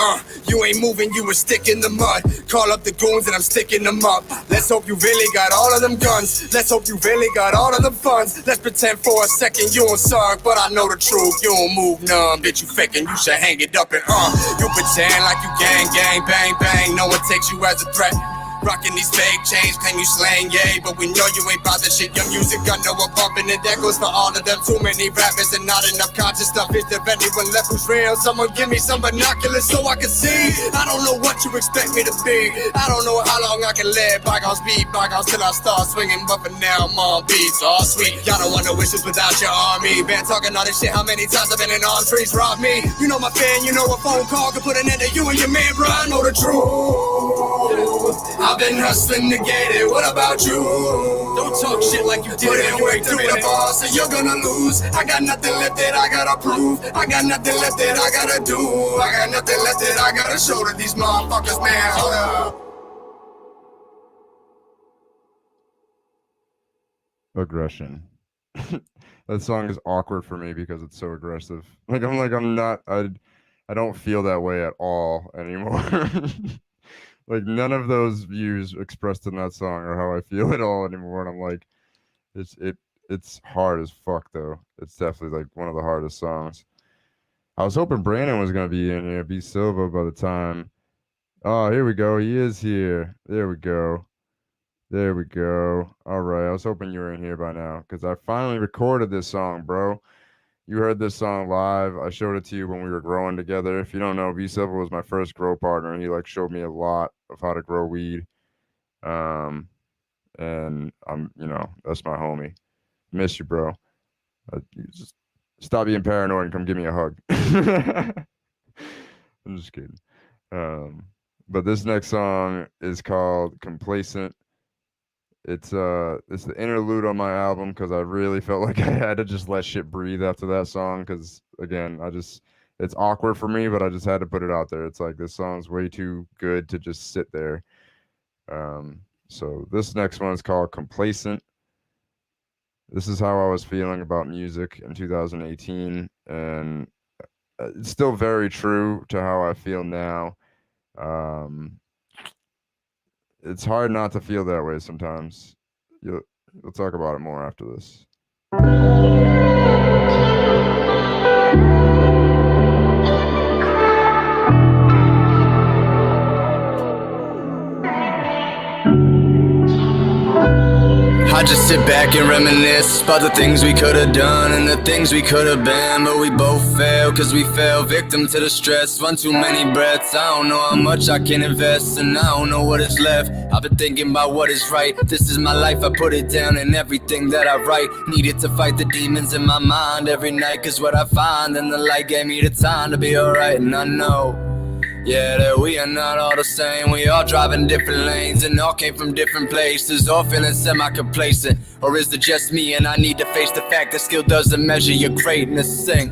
you ain't moving, you a stick in the mud. Call up the goons and I'm sticking them up. Let's hope you really got all of them guns. Let's hope you really got all of them funds. Let's pretend for a second you don't suck, but I know the truth. You don't move none, bitch, you faking. You should hang it up and you pretend like you gang, bang, bang. No one takes you as a threat. Rocking these fake chains, claim you slang, yay, but we know you ain't about that shit. Your music got no one bumping, and that goes for all of them. Too many rappers and not enough conscious stuff. Is there anyone left who's real? Someone give me some binoculars so I can see. I don't know what you expect me to be. I don't know how long I can live. Bygones be bygones till I start swinging, but for now I'm on beats, all sweet. Y'all don't want no wishes without your army. Been talking all this shit, how many times I've been in arms trees, rob me. You know my fan, you know a phone call could put an end to you and your man, bro. I know the truth. I've been hustling to get it, what about you? Don't talk shit like you did. Put in work to be the boss, so you're gonna lose. I got nothing left that I gotta prove. I got nothing left that I gotta do. I got nothing left that I gotta show to these motherfuckers, man. Hold up. Aggression. That song is awkward for me because it's so aggressive. I don't feel that way at all anymore. Like, none of those views expressed in that song are how I feel at all anymore. And I'm like, it's hard as fuck though. It's definitely like one of the hardest songs. I was hoping Brandon was gonna be in here, be Silva by the time. Oh, here we go. He is here. There we go. There we go. All right. I was hoping you were in here by now because I finally recorded this song, bro. You heard this song live. I showed it to you when we were growing together. If you don't know, V Silva was my first grow partner, and he like showed me a lot of how to grow weed. And I'm, that's my homie. Miss you, bro. You just stop being paranoid and come give me a hug. I'm just kidding. But this next song is called Complacent. It's the interlude on my album because I really felt like I had to just let shit breathe after that song because, again, it's awkward for me, but I just had to put it out there. It's like this song's way too good to just sit there. So this next one is called Complacent. This is how I was feeling about music in 2018, and it's still very true to how I feel now. It's hard not to feel that way sometimes. We'll talk about it more after this. I just sit back and reminisce about the things we could have done and the things we could have been, but we both failed cause we fell victim to the stress. One too many breaths, I don't know how much I can invest, and I don't know what is left. I've been thinking about what is right. This is my life, I put it down in everything that I write. Needed to fight the demons in my mind every night, cause what I find in the light gave me the time to be alright. And I know, yeah, that we are not all the same. We all driving different lanes and all came from different places, all feeling semi-complacent. Or is it just me and I need to face the fact that skill doesn't measure your greatness? Sing.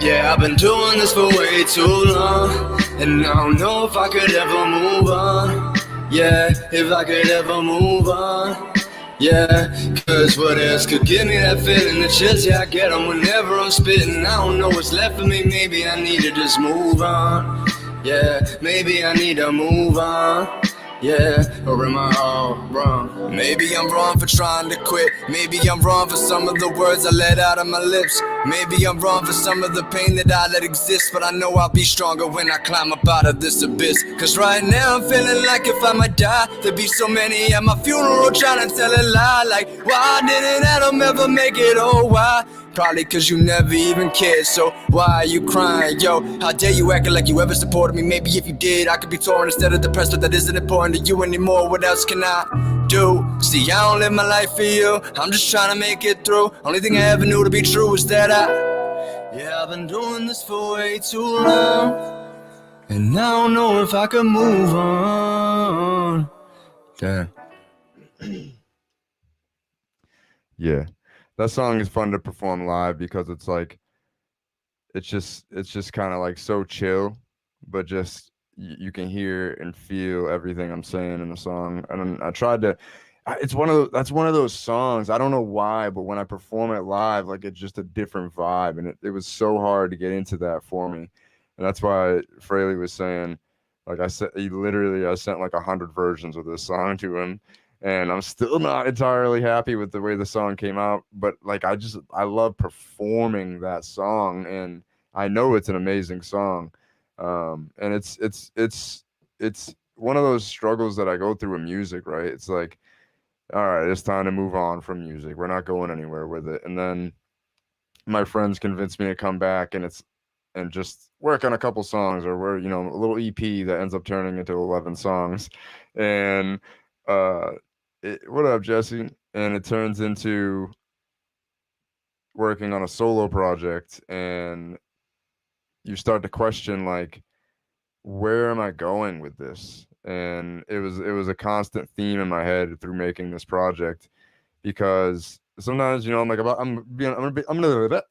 Yeah, I've been doing this for way too long, and I don't know if I could ever move on. Yeah, if I could ever move on. Yeah, cause what else could give me that feeling? The chills, yeah, I get them whenever I'm spitting. I don't know what's left of me, maybe I need to just move on. Yeah, maybe I need to move on. Yeah, or am I all wrong? Maybe I'm wrong for trying to quit. Maybe I'm wrong for some of the words I let out of my lips. Maybe I'm wrong for some of the pain that I let exist. But I know I'll be stronger when I climb up out of this abyss. Cause right now I'm feeling like if I might die, there'd be so many at my funeral trying to tell a lie. Like, why didn't Adam ever make it? Oh, why? Probably cause you never even cared, so why are you crying? Yo, how dare you acting like you ever supported me? Maybe if you did, I could be torn instead of depressed, but that isn't important to you anymore. What else can I do? See, I don't live my life for you, I'm just trying to make it through. Only thing I ever knew to be true is that I've been doing this for way too long. And I don't know if I can move on. Damn. Yeah, that song is fun to perform live because it's like it's just kind of like so chill, but just you can hear and feel everything I'm saying in the song. And I tried to. It's that's one of those songs. I don't know why, but when I perform it live, like it's just a different vibe, and it was so hard to get into that for me, and that's why Fraley was saying, like I said, I sent like 100 versions of this song to him, and I'm still not entirely happy with the way the song came out. But like I love performing that song, and I know it's an amazing song, and it's one of those struggles that I go through in music, right? It's like, all right, it's time to move on from music. We're not going anywhere with it. And then my friends convinced me to come back and just work on a couple songs, or we're, a little EP that ends up turning into 11 songs. And what up, Jesse? And it turns into working on a solo project, and you start to question, like, where am I going with this? And it was a constant theme in my head through making this project, because sometimes, I'm like,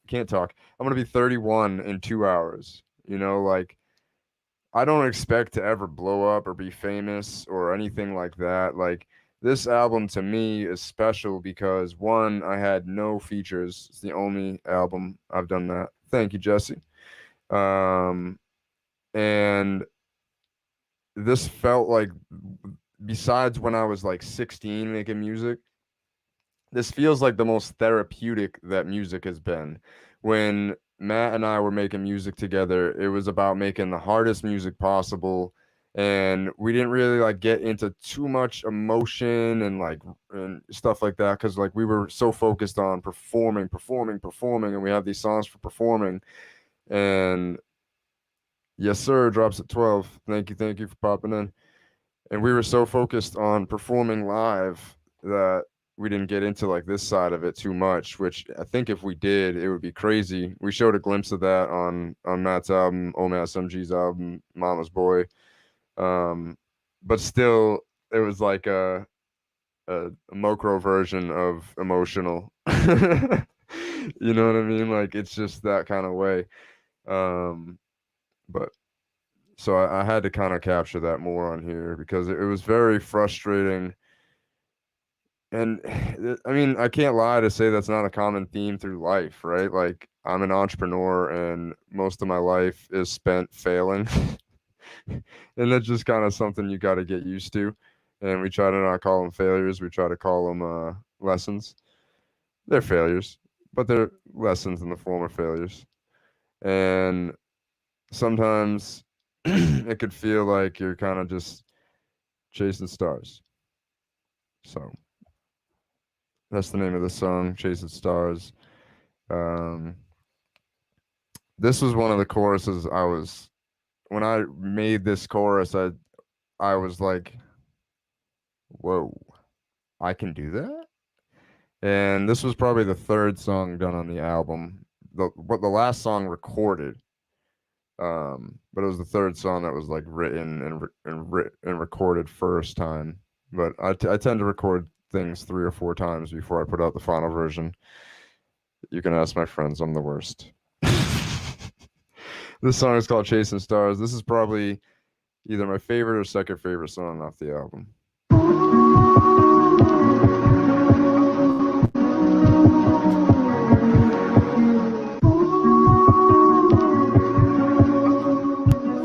can't talk. I'm gonna be 31 in 2 hours. Like, I don't expect to ever blow up or be famous or anything like that. Like, this album to me is special because, one, I had no features. It's the only album I've done that. Thank you, Jesse. And this felt like, besides when I was like 16 making music, this feels like the most therapeutic that music has been. When Matt and I were making music together, it was about making the hardest music possible, and we didn't really like get into too much emotion and stuff like that, because like we were so focused on performing, and we have these songs for performing. And yes, sir, drops at 12. Thank you for popping in. And we were so focused on performing live that we didn't get into like this side of it too much, which I think if we did, it would be crazy. We showed a glimpse of that on Matt's album, Omas MG's album, Mama's Boy. But still, it was like a mocro version of emotional. You know what I mean? Like, it's just that kind of way. But so I had to kind of capture that more on here, because it was very frustrating. And I mean, I can't lie to say that's not a common theme through life, right? Like, I'm an entrepreneur, and most of my life is spent failing. And that's just kind of something you got to get used to. And we try to not call them failures. We try to call them lessons. They're failures, but they're lessons in the form of failures. And sometimes it could feel like you're kind of just chasing stars. So that's the name of the song, Chasing Stars. This was one of the choruses when I made this chorus, I was like, whoa, I can do that? And this was probably the third song done on the album. The last song recorded, but it was the third song that was like written and recorded first time. But I tend to record things 3 or 4 times before I put out the final version. You can ask my friends, I'm the worst. This song is called Chasing Stars. This is probably either my favorite or second favorite song off the album.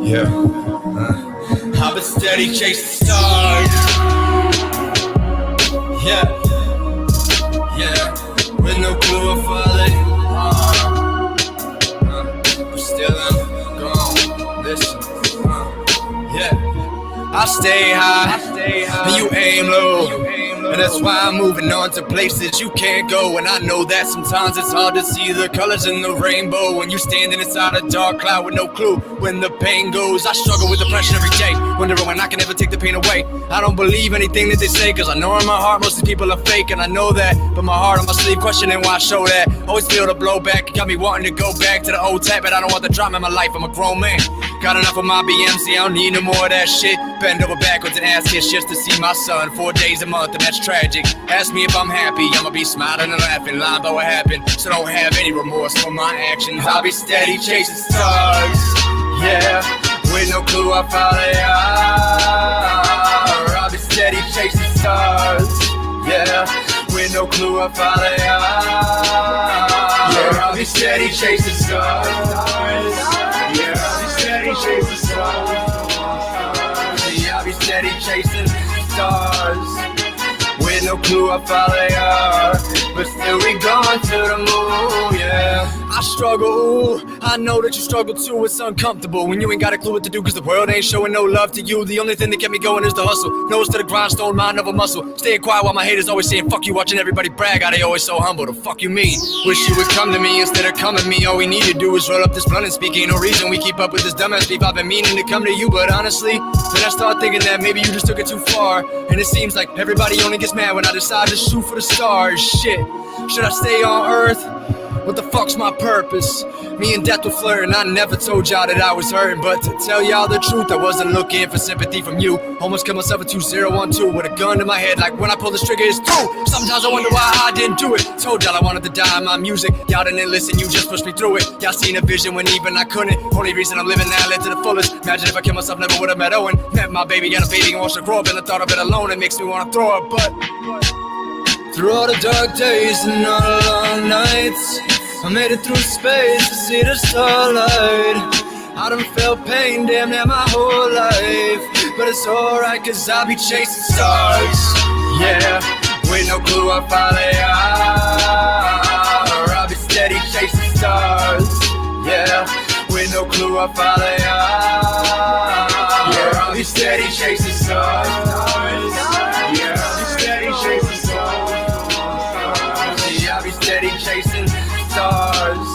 Yeah. I've been steady chasing stars. Yeah. With no clue I'm falling. But still I'm gone. Listen. I stay high, and you aim low. And that's why I'm moving on to places you can't go. And I know that sometimes it's hard to see the colors in the rainbow when you're standing inside a dark cloud with no clue when the pain goes. I struggle with depression every day, wondering when I can ever take the pain away. I don't believe anything that they say, cause I know in my heart most of these people are fake, and I know that. But my heart on my sleeve, questioning why I show that. Always feel the blowback, it got me wanting to go back to the old tap, but I don't want the drama in my life, I'm a grown man. Got enough of my BMC, I don't need no more of that shit. Bend over backwards and ask kids just to see my son 4 days a month, and that's tragic. Ask me if I'm happy, I'ma be smiling and laughing, lying about what happened. So don't have any remorse for my actions. I'll be steady chasing stars, yeah, with no clue how far they are. I'll be steady chasing stars, yeah, with no clue how far they are. Yeah, I'll be steady chasing stars. Yeah, I'll be steady chasing stars. Yeah, I'll be steady chasing stars. With no clue how far they are, but still we going to the moon, yeah. I struggle, I know that you struggle too. It's uncomfortable when you ain't got a clue what to do, cause the world ain't showing no love to you. The only thing that kept me going is the hustle. Nose to the grindstone, mind of a muscle. Staying quiet while my haters always saying fuck you. Watching everybody brag how they always so humble. The fuck you mean? Wish you would come to me instead of coming me. All we need to do is roll up this blunt and speak. Ain't no reason we keep up with this dumbass beef. I've been meaning to come to you, but honestly, then I start thinking that maybe you just took it too far. And it seems like everybody only gets mad when I decide to shoot for the stars. Shit, should I stay on earth? What the fuck's my purpose? Me and death were flirting, I never told y'all that I was hurting. But to tell y'all the truth, I wasn't looking for sympathy from you. Almost killed myself at 2012 with a gun to my head, like when I pull the trigger it's true. Sometimes I wonder why I didn't do it. Told y'all I wanted to die in my music, y'all didn't listen, you just pushed me through it. Y'all seen a vision when even I couldn't. Only reason I'm living now, live to the fullest. Imagine if I killed myself, never would've met Owen. Met my baby, got a baby and watched her grow up. And the thought of it alone, it makes me wanna throw up. But through all the dark days and all the long nights, I made it through space to see the starlight. I done felt pain damn near my whole life, but it's alright cause I'll be chasing stars, yeah, with no clue how far they are. I'll be steady chasing stars, yeah, with no clue how far they are. Yeah, I'll be steady chasing stars, yeah, I'll be steady chasing stars. Yeah, I'll be steady chasing stars,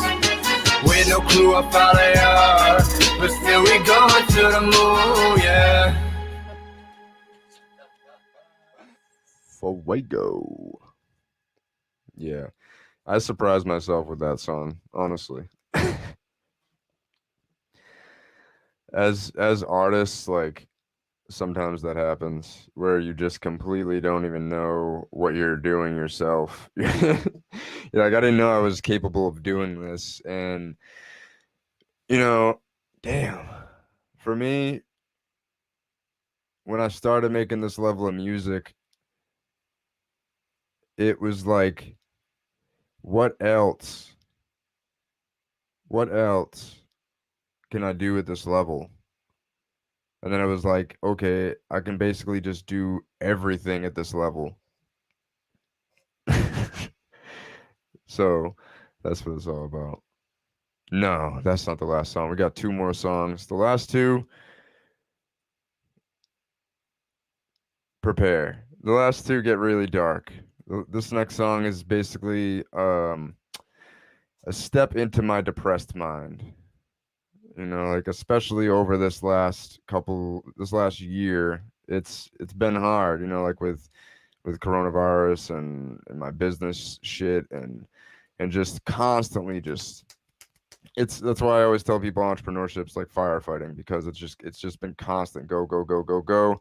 with no clue how far they are, but still we going to the moon, yeah. Fuego. Yeah, I surprised myself with that song, honestly. As artists, like, sometimes that happens where you just completely don't even know what you're doing yourself. You're like, I didn't know I was capable of doing this. And, you know, damn, for me, when I started making this level of music, it was like, what else can I do at this level? And then I was like, okay, I can basically just do everything at this level. So that's what it's all about. No, that's not the last song. We got 2 more songs. The last 2, prepare. The last 2 get really dark. This next song is basically a step into my depressed mind. You know, like, especially over this last year, it's been hard, you know, like with coronavirus and my business shit and just constantly that's why I always tell people entrepreneurship's like firefighting, because it's just been constant go.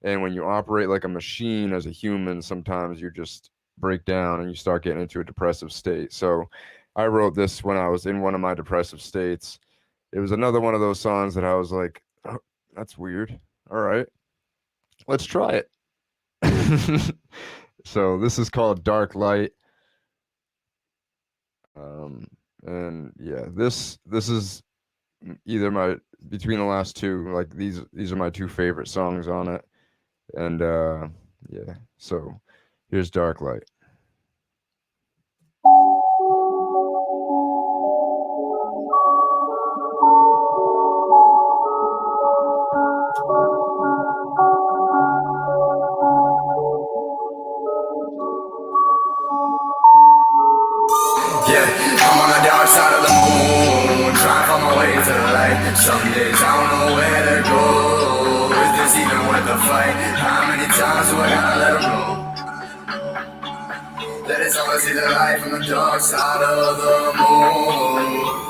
And when you operate like a machine as a human, sometimes you just break down and you start getting into a depressive state. So I wrote this when I was in one of my depressive states. It was another one of those songs that I was like, oh, that's weird. All right, let's try it. So this is called Dark Light. And yeah, this is either between the last 2, like these are my 2 favorite songs on it. And yeah, so here's Dark Light. Yeah, I'm on the dark side of the moon, trying to find my way to the light. Some days I don't know where to go. Is this even worth the fight? How many times do I gotta let them know that it's always see the light from the dark side of the moon?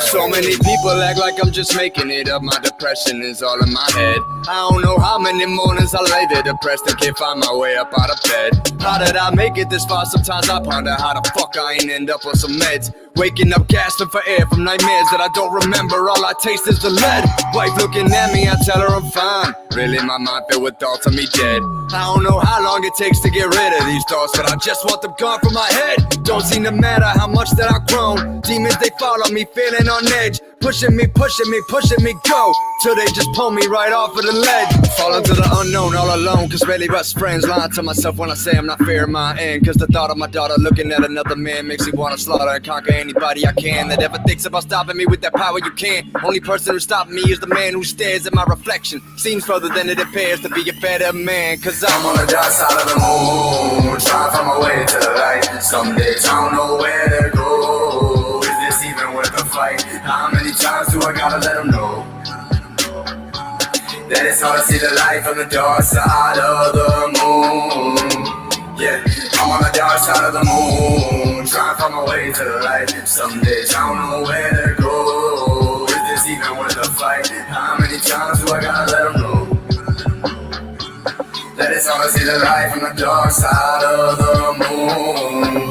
So many people act like I'm just making it up. My depression is all in my head. I don't know how many mornings I lay there depressed and can't find my way up out of bed. How did I make it this far? Sometimes I ponder how the fuck I ain't end up on some meds. Waking up gasping for air from nightmares that I don't remember. All I taste is the lead. Wife looking at me, I tell her I'm fine. Really, my mind filled with thoughts of me dead. I don't know how long it takes to get rid of these thoughts, but I just want them gone from my head. Don't seem to matter how much that I've grown. Demons, they follow me, feeling on edge. Pushing me, go. Till they just pull me right off of the ledge. Fall into the unknown all alone, cause really best friends. Lying to myself when I say I'm not fearing my end. Cause the thought of my daughter looking at another man makes me wanna slaughter and conquer anybody I can that ever thinks about stopping me with that power you can't. Only person who's stopping me is the man who stares at my reflection. Seems further than it appears to be a better man. Cause I'm on the dark side of the moon, trying to find my way to the light. Some days I don't know where to go. Is this even worth the fight? How many times do I gotta let them know that it's hard to see the light from the dark side of the moon? Yeah, I'm on the dark side of the moon, trying to find my way to the light. Some days I don't know where to go. Is this even worth the fight? How many times do I gotta let them know that it's hard to see the light from the dark side of the moon?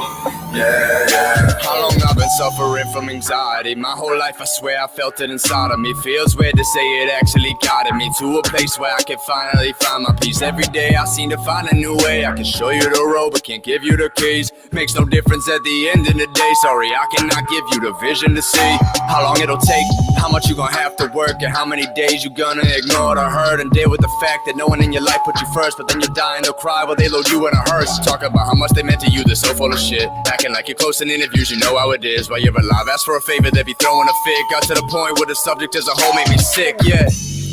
Yeah. How long I've been suffering from anxiety? My whole life, I swear I felt it inside of me. Feels weird to say it actually guided me to a place where I can finally find my peace. Every day I seem to find a new way. I can show you the road, but can't give you the keys. Makes no difference at the end of the day. Sorry, I cannot give you the vision to see how long it'll take, how much you gonna have to work, and how many days you gonna ignore the hurt and deal with the fact that no one in your life put you first. But then you're dying to cry while they load you in a hearse. Talk about how much they meant to you, they're so full of shit. Acting like you're close in interviews, you know how it is. While you're alive, ask for a favor, they be throwing a fit. Got to the point where the subject as a whole made me sick, yeah.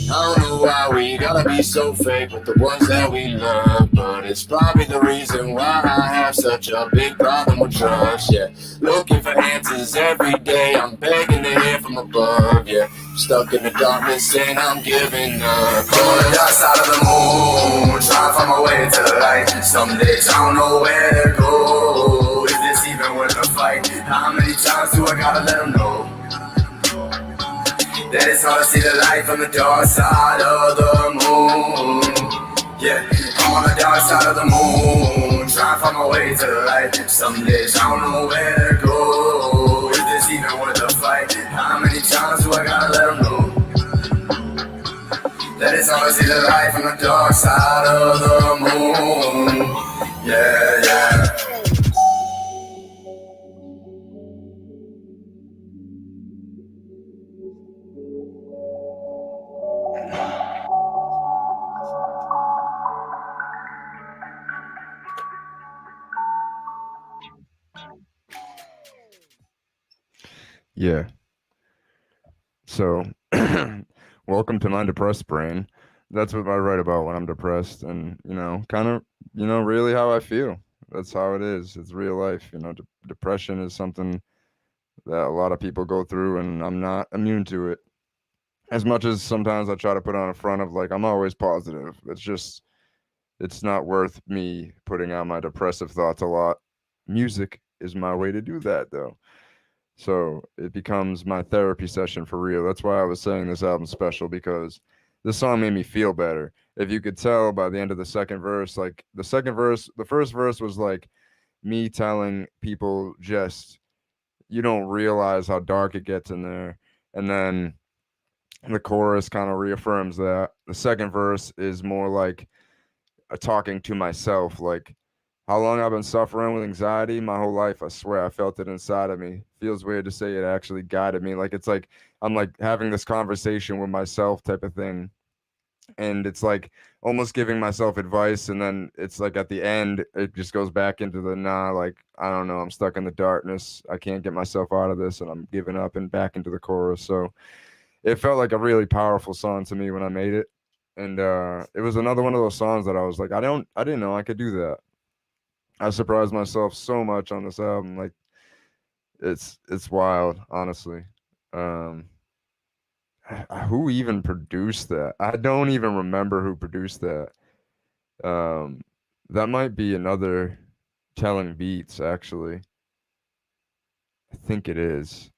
I don't know why we gotta be so fake with the ones that we love, but it's probably the reason why I have such a big problem with trust, yeah. Looking for answers every day, I'm begging to hear from above, yeah. Stuck in the darkness and I'm giving up. On the dark side of the moon, trying to find my way to the light. Some days I don't know where to go. Is this even worth the fight? How many times do I gotta let them know that it's hard to see the light from the dark side of the moon? Yeah, I'm on the dark side of the moon, trying to find my way to the light. Some days I don't know where to go. Is this even worth the fight? How many times do I gotta let them know that it's hard to see the light from the dark side of the moon? Yeah. Yeah. So, welcome to my depressed brain. That's what I write about when I'm depressed, and kind of, really how I feel. That's how it is. It's real life. Depression is something that a lot of people go through, and I'm not immune to it. As much as sometimes I try to put on a front of like I'm always positive. It's not worth me putting out my depressive thoughts a lot. Music is my way to do that, though. So it becomes my therapy session for real. That's why I was saying this album's special, because this song made me feel better. If you could tell by the end of the second verse, like the first verse was like me telling people just, you don't realize how dark it gets in there. And then the chorus kind of reaffirms that. The second verse is more like talking to myself, like, how long I've been suffering with anxiety? My whole life, I swear. I felt it inside of me. Feels weird to say it actually guided me. Like, it's like I'm like having this conversation with myself type of thing. And it's like almost giving myself advice. And then it's like at the end, it just goes back into the like, I don't know, I'm stuck in the darkness. I can't get myself out of this, and I'm giving up, and back into the chorus. So it felt like a really powerful song to me when I made it. And it was another one of those songs that I was like, I didn't know I could do that. I surprised myself so much on this album. Like, it's wild, honestly. Who even produced that? I don't even remember who produced that. That might be another Telling Beats, actually. I think it is.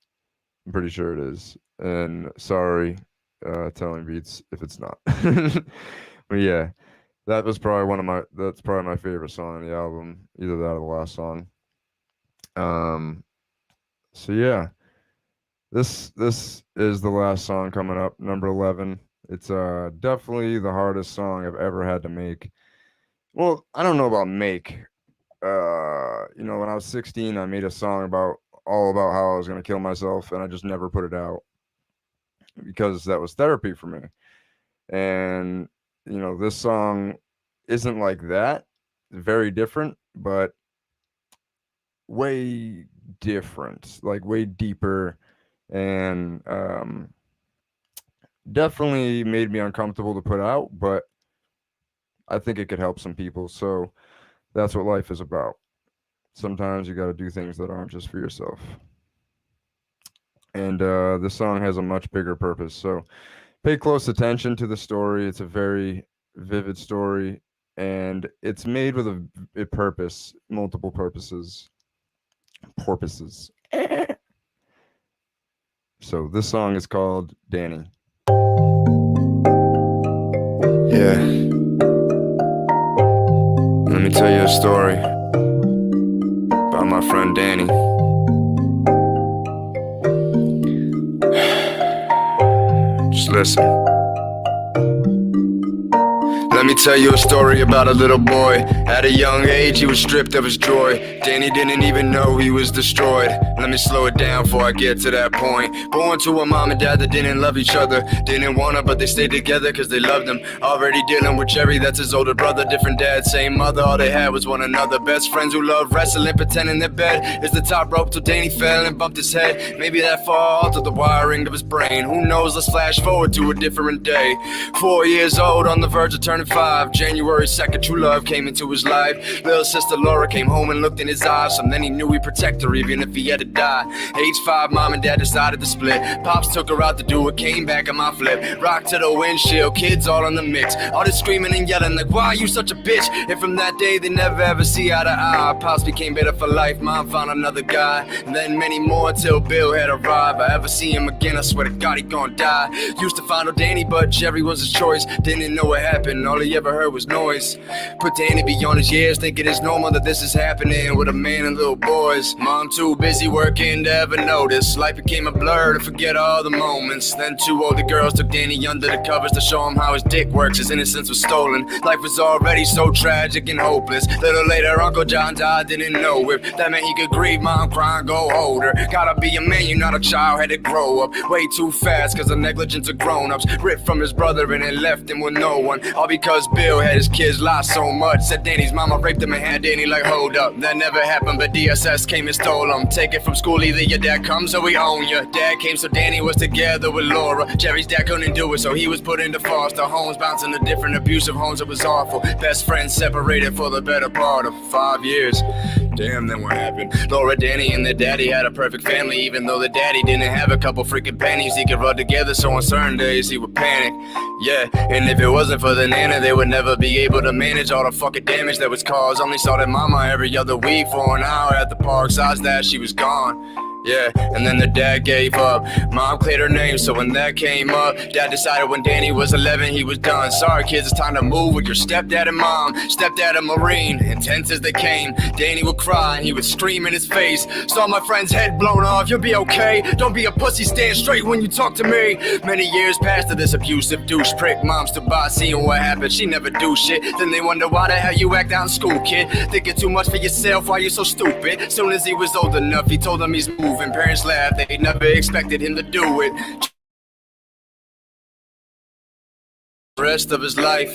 I'm pretty sure it is. And sorry, Telling Beats, if it's not. But yeah, that's probably my favorite song on the album. Either that or the last song. Um, so yeah, this is the last song coming up, number 11. It's definitely the hardest song I've ever had to make. Well, I don't know about make. When I was 16, I made a song all about how I was gonna kill myself, and I just never put it out because that was therapy for me. And this song isn't like that. Very different, but way different, like way deeper, and definitely made me uncomfortable to put out, but I think it could help some people. So that's what life is about. Sometimes you got to do things that aren't just for yourself. And this song has a much bigger purpose. So pay close attention to the story. It's a very vivid story, and it's made with a purpose, multiple purposes. Porpoises. So this song is called Danny. Yeah. Let me tell you a story about my friend Danny. Just listen. Let me tell you a story about a little boy. At a young age, he was stripped of his joy. Danny didn't even know he was destroyed. Let me slow it down before I get to that point. Born to a mom and dad that didn't love each other. Didn't wanna, but they stayed together cause they loved him. Already dealing with Jerry, that's his older brother. Different dad, same mother, all they had was one another. Best friends who love wrestling, pretending their bed is the top rope till Danny fell and bumped his head. Maybe that fall altered the wiring of his brain. Who knows, let's flash forward to a different day. 4 years old, on the verge of turning 5. January 2nd, true love came into his life. Little sister Laura came home and looked in his eyes. And then he knew he'd protect her even if he had to die. Age 5, mom and dad decided to split. Pops took her out to do it, came back on my flip. Rock to the windshield, kids all in the mix. All this screaming and yelling like, why are you such a bitch? And from that day they never ever see eye to eye. Pops became better for life, mom found another guy. And then many more till Bill had arrived. If I ever see him again, I swear to God he gon' die. Used to follow Danny, but Jerry was his choice. Didn't know what happened, all he ever heard was noise. Put Danny beyond his years, thinking it's normal that this is happening with a man and little boys. Mom too busy working to ever notice. Life became a blur to forget all the moments. Then 2 older girls took Danny under the covers to show him how his dick works. His innocence was stolen. Life was already so tragic and hopeless. Little later, Uncle John died, didn't know if that meant he could grieve. Mom crying, go hold her. Gotta be a man, you're not a child, had to grow up way too fast cause of negligence of grown-ups. Ripped from his brother and it left him with no one. All because Bill had his kids lost so much. Said Danny's mama raped him and had Danny like, hold up. That never happened, but DSS came and stole him. Take it from school, either your dad comes or we own you. Dad came so Danny was together with Laura. Jerry's dad couldn't do it, so he was put into foster homes, bouncing to different abusive homes. It was awful. Best friends separated for the better part of 5 years. Damn, then what happened? Laura, Danny, and their daddy had a perfect family. Even though the daddy didn't have a couple freaking pennies he could rub together, so on certain days he would panic. Yeah, and if it wasn't for the nana, they would never be able to manage all the fucking damage that was caused. Only saw their mama every other week for an hour at the park. Besides that, she was gone. Yeah, and then the dad gave up. Mom cleared her name, so when that came up, dad decided when Danny was 11 he was done. Sorry kids, it's time to move with your stepdad and mom. Stepdad a Marine, intense as they came. Danny would cry and he would scream in his face. Saw my friend's head blown off, you'll be okay. Don't be a pussy, stand straight when you talk to me. Many years passed to this abusive douche prick. Mom stood by seeing what happened, she never do shit. Then they wonder why the hell you act out in school, kid. Thinking too much for yourself, why you so stupid? Soon as he was old enough, he told them he's moving. Parents laughed, they never expected him to do it. The rest of his life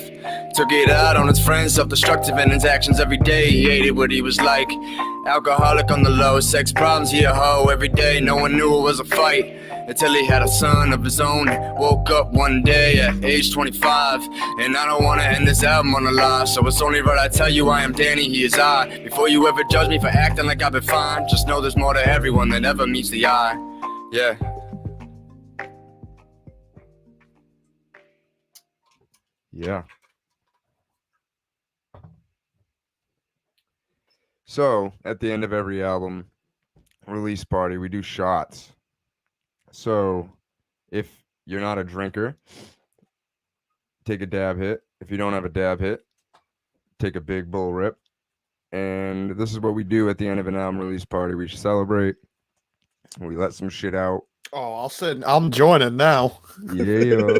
took it out on his friends, self-destructive in his actions every day. He hated what he was like. Alcoholic on the low, sex problems, he a hoe every day. No one knew it was a fight until he had a son of his own. Woke up one day at age 25, and I don't wanna end this album on a lie, so it's only right I tell you I am Danny, he is I. Before you ever judge me for acting like I've been fine, just know there's more to everyone than ever meets the eye. Yeah. Yeah. So, at the end of every album release party, we do shots. So if you're not a drinker, take a dab hit. If you don't have a dab hit, take a big bull rip. And this is what we do at the end of an album release party. We celebrate. We let some shit out. Oh, I'm joining now. Yeah.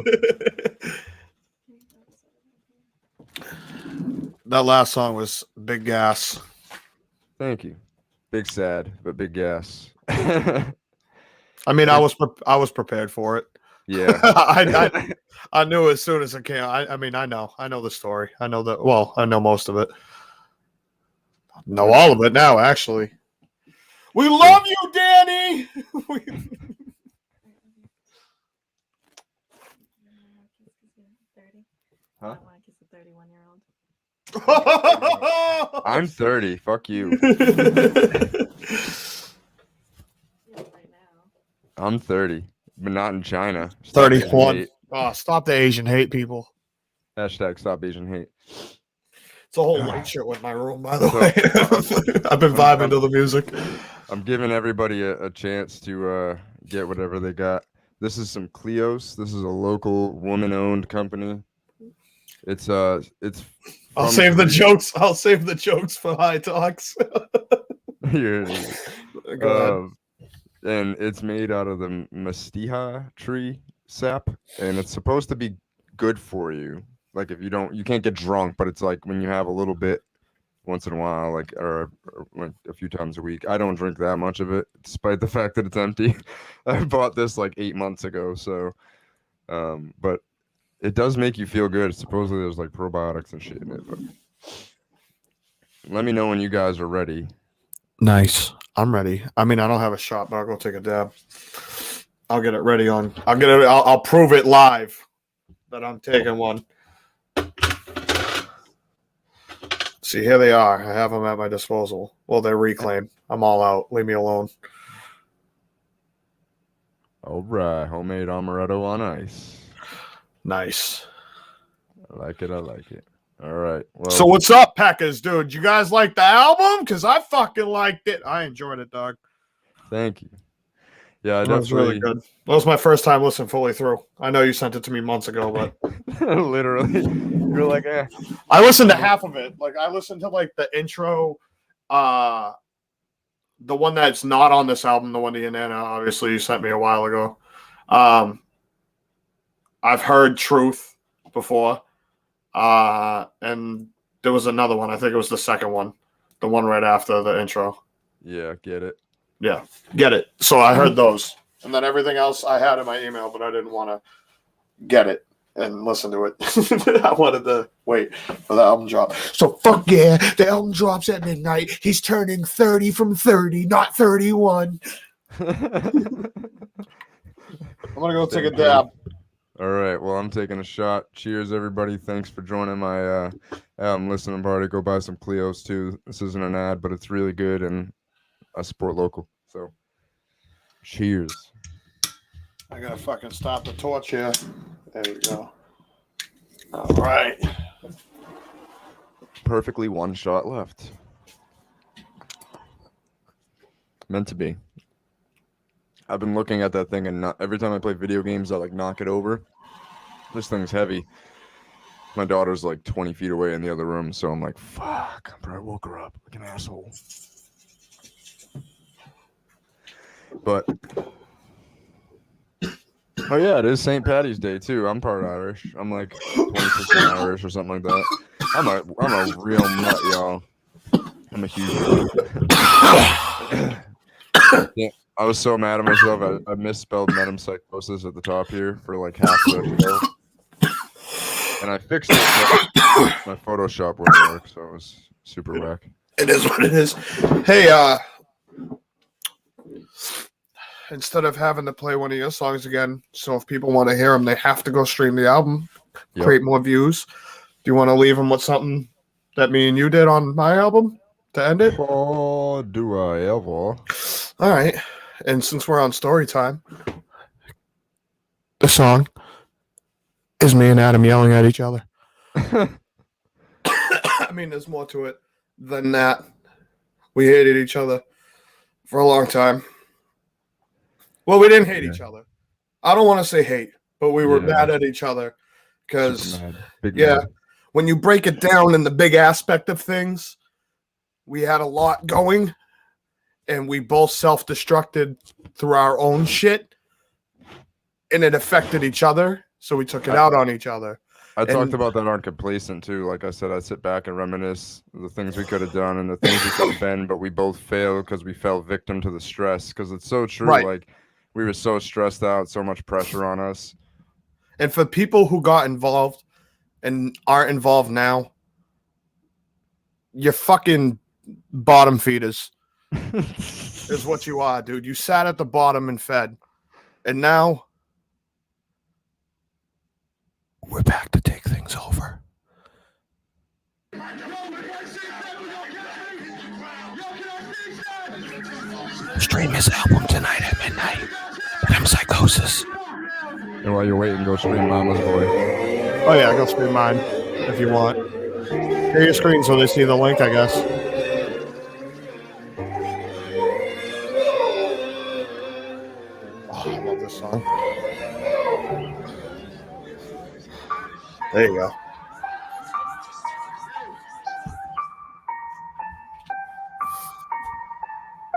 That last song was Big Gas. Thank you. Big sad, but big gas. I mean, I was prepared for it. Yeah. I knew as soon as it came. I mean, I know the story. I know that. Well, I know most of it. Know all of it now, actually. We love you, Danny. Huh? I want to kiss a 31-year-old. I'm 30. Fuck you. Right now. I'm 30, but not in China. Stop 31. Asian hate. Oh, stop the Asian hate, people. Hashtag stop Asian hate. It's a whole light shirt with my room, by the way. I've been vibing to the music. I'm giving everybody a chance to get whatever they got. This is some Cleos. This is a local woman-owned company. It's I'll from save the Korea. jokes. I'll save the jokes for high talks. Yeah. Go And it's made out of the mastiha tree sap, and it's supposed to be good for you. Like if you can't get drunk, but it's like when you have a little bit once in a while, or like a few times a week. I don't drink that much of it, despite the fact that it's empty. I bought this like 8 months ago, so but it does make you feel good. Supposedly there's like probiotics and shit in it. But let me know when you guys are ready. Nice. I'm ready. I mean, I don't have a shot, but I'll go take a dab. I'll get it ready on. I'll prove it live that I'm taking one. See, here they are. I have them at my disposal. Well, they're reclaimed. I'm all out. Leave me alone. All right, homemade amaretto on ice. Nice. I like it. All right. Well, So what's up, Packers, dude? You guys like the album? Because I fucking liked it. I enjoyed it, dog. thank you. Yeah, That was really good. That was my first time listening fully through. I know you sent it to me months ago, but literally, you're like, eh. I listened to half of it. Like I listened to like the intro, the one that's not on this album, the one the Inanna, obviously you sent me a while ago. I've heard Truth before. And there was another one. I think it was the second one. The one right after the intro. Yeah, get it. Yeah, get it. So I heard those. And then everything else I had in my email, but I didn't want to get it and listen to it. I wanted to wait for the album drop. So fuck yeah, the album drops at midnight. He's turning 30 from 30, not 31. I'm going to go take a dab. All right. Well, I'm taking a shot. Cheers, everybody. Thanks for joining my album listening party. Go buy some Cleos, too. This isn't an ad, but it's really good, and I support local. So, cheers. I got to fucking stop the torch here. There we go. All right. Perfectly one shot left. Meant to be. I've been looking at that thing, and every time I play video games, I like knock it over. This thing's heavy. My daughter's like 20 feet away in the other room, so I'm like, fuck. I probably woke her up like an asshole. But oh yeah, it is St. Patty's Day too. I'm part Irish. I'm like 20% Irish or something like that. I'm a real nut, y'all. I'm a huge nut. Yeah. I was so mad at myself. I misspelled Metempsychosis at the top here for like half the show. And I fixed it, but my Photoshop wouldn't work, so it was super whack. It is what it is. Hey, instead of having to play one of your songs again, so if people want to hear them, they have to go stream the album, create more views. Do you want to leave them with something that me and you did on my album to end it? Oh, do I ever? All right. And since we're on story time, the song is me and Adam yelling at each other. I mean, there's more to it than that. We hated each other for a long time. Well, we didn't hate each other. I don't want to say hate, but we were Yeah. mad at each other because, Super mad. Big yeah, mad. when you break it down in the big aspect of things, we had a lot going, and we both self-destructed through our own shit, and it affected each other, so we took it out on each other. I talked about that on Complacent too. Like I said, I sit back and reminisce the things we could have done and the things we could have been, but we both failed because we fell victim to the stress. Because it's so true. Right. Like we were so stressed out, so much pressure on us. And for people who got involved and aren't involved now, you're fucking bottom feeders. Is what you are, dude. You sat at the bottom and fed. And now we're back to take things over. Stream his album tonight at midnight. Metempsychosis. And while you're waiting, go stream Mama's Boy. Oh yeah, go stream mine if you want. Share your screen so they see the link, I guess. Oh, I love this song. There you go.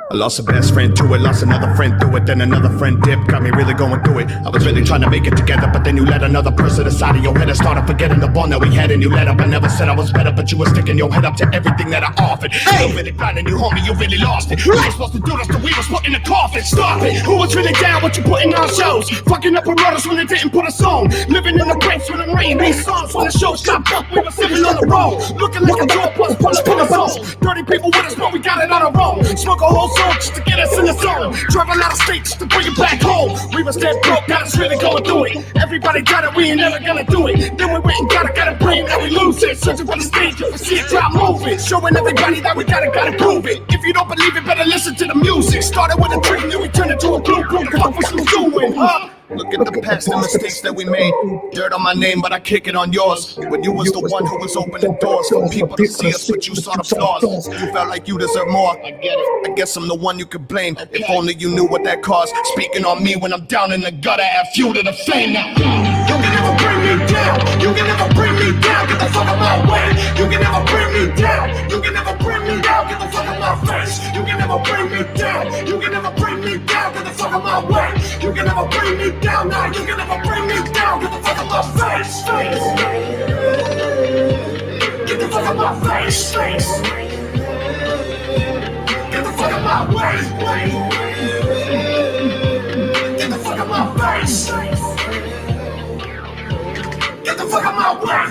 I lost a best friend to it, lost another friend through it, then another friend dipped, got me really going through it. I was really trying to make it together, but then you let another person aside of your head and started forgetting the bond that we had, and you let up. I never said I was better, but you were sticking your head up to everything that I offered. Hey, you really grinding, you homie, you really lost it. You ain't supposed to do this, the we was put in the coffin. Stop it. Who was really down what you putting on shows? Fucking up promoters when they didn't put us on. Living in the grapes when it rained. These songs when the show stopped up, we were sitting on the road, looking like a door plus put us on. 30 people with us, but we got it on our own. Smoke a whole song just to get us in the zone. Travel out of state just to bring it back home. We was dead broke, got us really going through it. Everybody got it, we ain't never gonna do it. Then we went and got a brain that we lose it. Searching for the stage, if we see it, drop moving. Showing everybody that we gotta prove it. If you don't believe it, better listen to the music. Started with a dream, then we turned it to a blueprint. Fuck what you doing, huh? Look at the past, the mistakes that we made. Dirt on my name, but I kick it on yours. When you was the one who was opening doors for people to see us, but you saw the flaws. You felt like you deserve more. I get it. I guess I'm the one you could blame. If only you knew what that cost. Speaking on me when I'm down in the gutter, add fuel to the flame. Now you can never bring me down. You can never bring me down. Get the fuck out my way. You can never bring me down. You can never bring me down. Get the fuck out my face. You can never bring me down. You can never bring me down. Get the fuck out my way. You can never bring me down. Now you can never bring me down. Get the fuck out my face. Get the fuck out my face. Get the fuck out my way. Get the fuck out my face. Get the fuck out my way.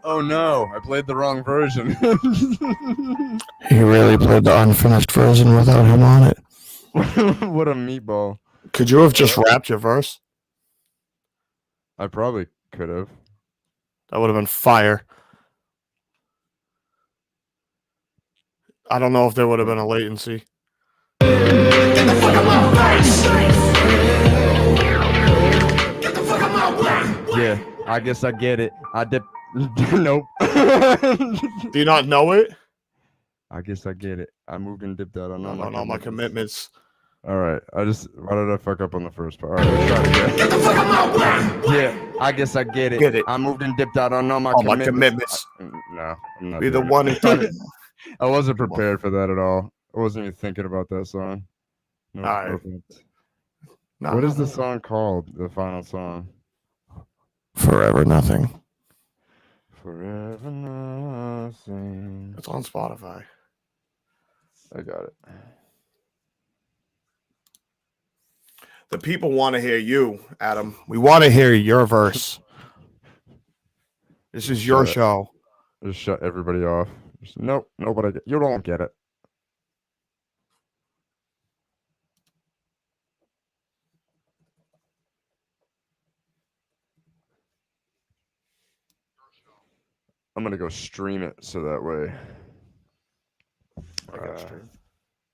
Oh no, I played the wrong version. He really played the unfinished version without him on it. What a meatball. Could you have just rapped your verse? I probably could have. That would have been fire. I don't know if there would have been a latency. Get the fuck out my face. Get the fuck out my way. Yeah, I guess I get it. I dip. Nope. Do you not know it? I guess I get it. I moved and dipped out on all my commitments. All right. Why did I fuck up on the first part? All right, let's try it again. Get the fuck out my way. Yeah, I guess I get it. Get it. I moved and dipped out on all my All commitments. my commitments. No, I'm not. Be the doing one who it. done it. I wasn't prepared for that at all. I wasn't even thinking about that song. No, All right. perfect. No. What is the song called? The final song. Forever Nothing. Forever nothing. It's on Spotify. I got it. The people want to hear you, Adam. We want to hear your verse. This is your Shut it. show. Just shut everybody off. Nope, nobody. You don't get it. I'm gonna go stream it so that way. I got stream.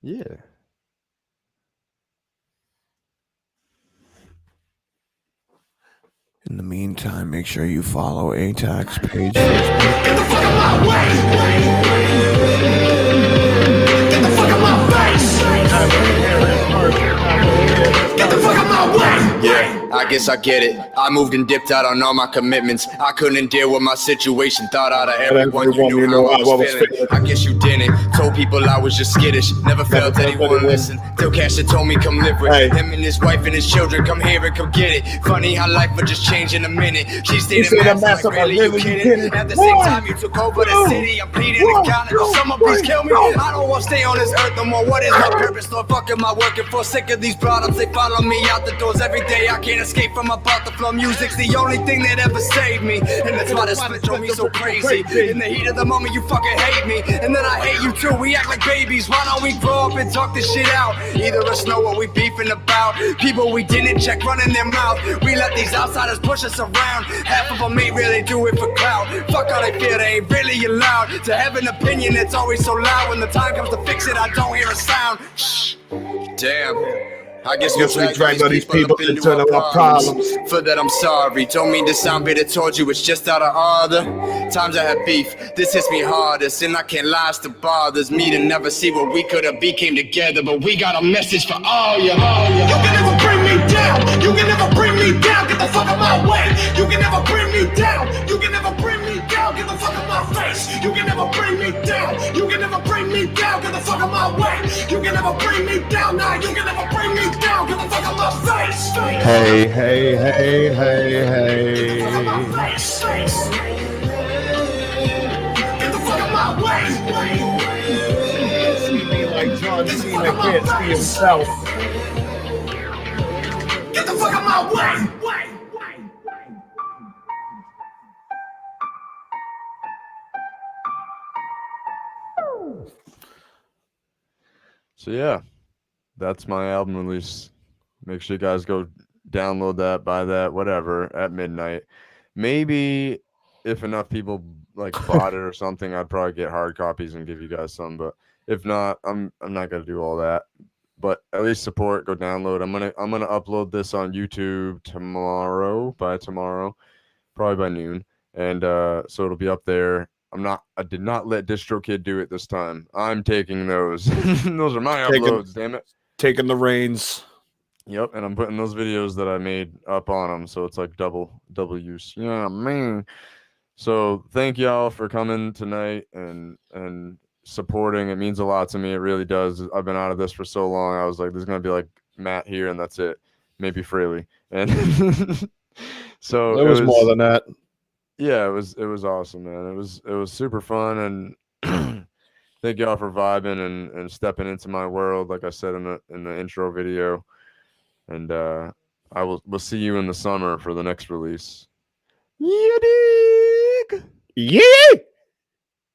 Yeah. In the meantime, make sure you follow ATAC's page. Get the fuck out my way. Get the fuck out my face. I guess I get it. I moved and dipped out on all my commitments. I couldn't deal with my situation. Thought out of everyone you knew how I was feeling. I guess you didn't. Told people I was just skittish. Never felt anyone listen. Till Cash had told me come live with him and his wife and his children. Come here and come get it. Funny how life would just change in a minute. She stayed in mass like really you kidding. At the same time you took over the city. I'm pleading and counting. Someone please kill me. I don't want to stay on this earth no more. What is my purpose? Lord, fuck am I working for? Sick of these problems. They follow me out the doors every day. I can't escape from about the flow. Music's the only thing that ever saved me. And that's why this split drove me so crazy. In the heat of the moment you fucking hate me. And then I hate you too. We act like babies. Why don't we grow up and talk this shit out? Either us know what we beefing about. People we didn't check running their mouth. We let these outsiders push us around. Half of them ain't really do it for clout. Fuck how they feel, they ain't really allowed to have an opinion that's always so loud. When the time comes to fix it, I don't hear a sound. Shh. Damn. I guess we dragged all these people into our problems. For that I'm sorry. Don't mean to sound bitter towards you, it's just out of order. Times I have beef, this hits me hardest. And I can't lie, it still bothers me to never see what we could have became together. But we got a message for all you. You can never bring me down. You can never bring me down. Get the fuck out my way. You can never bring me down. You can never bring me down. Get the fuck out my face. You can never bring me down. You can never bring me down. Get the fuck out my way. You can never bring me down. Nah, you can never bring me down. Get the fuck out my face. Hey, hey, hey, hey, hey. Get the fuck out my face. Get the fuck out my way. See me like John Cena can't see himself. Get the fuck out my way. So yeah, that's my album release. Make sure you guys go download that, buy that, whatever, at midnight. Maybe if enough people like bought it or something, I'd probably get hard copies and give you guys some. But if not, I'm not gonna do all that. But at least support, go download. I'm gonna upload this on YouTube tomorrow, probably by noon, and so it'll be up there. I did not let DistroKid do it this time. I'm taking those. Those are my uploads, damn it. Taking the reins. Yep, and I'm putting those videos that I made up on them, so it's like double use. Yeah, man. So thank y'all for coming tonight and supporting. It means a lot to me. It really does. I've been out of this for so long. I was like, there's gonna be like Matt here, and that's it. Maybe Fraley. And so it was more than that. Yeah, it was awesome, man. It was super fun, and thank y'all for vibing and stepping into my world, like I said in the intro video. And we'll see you in the summer for the next release. Yeah, dig. Yeah.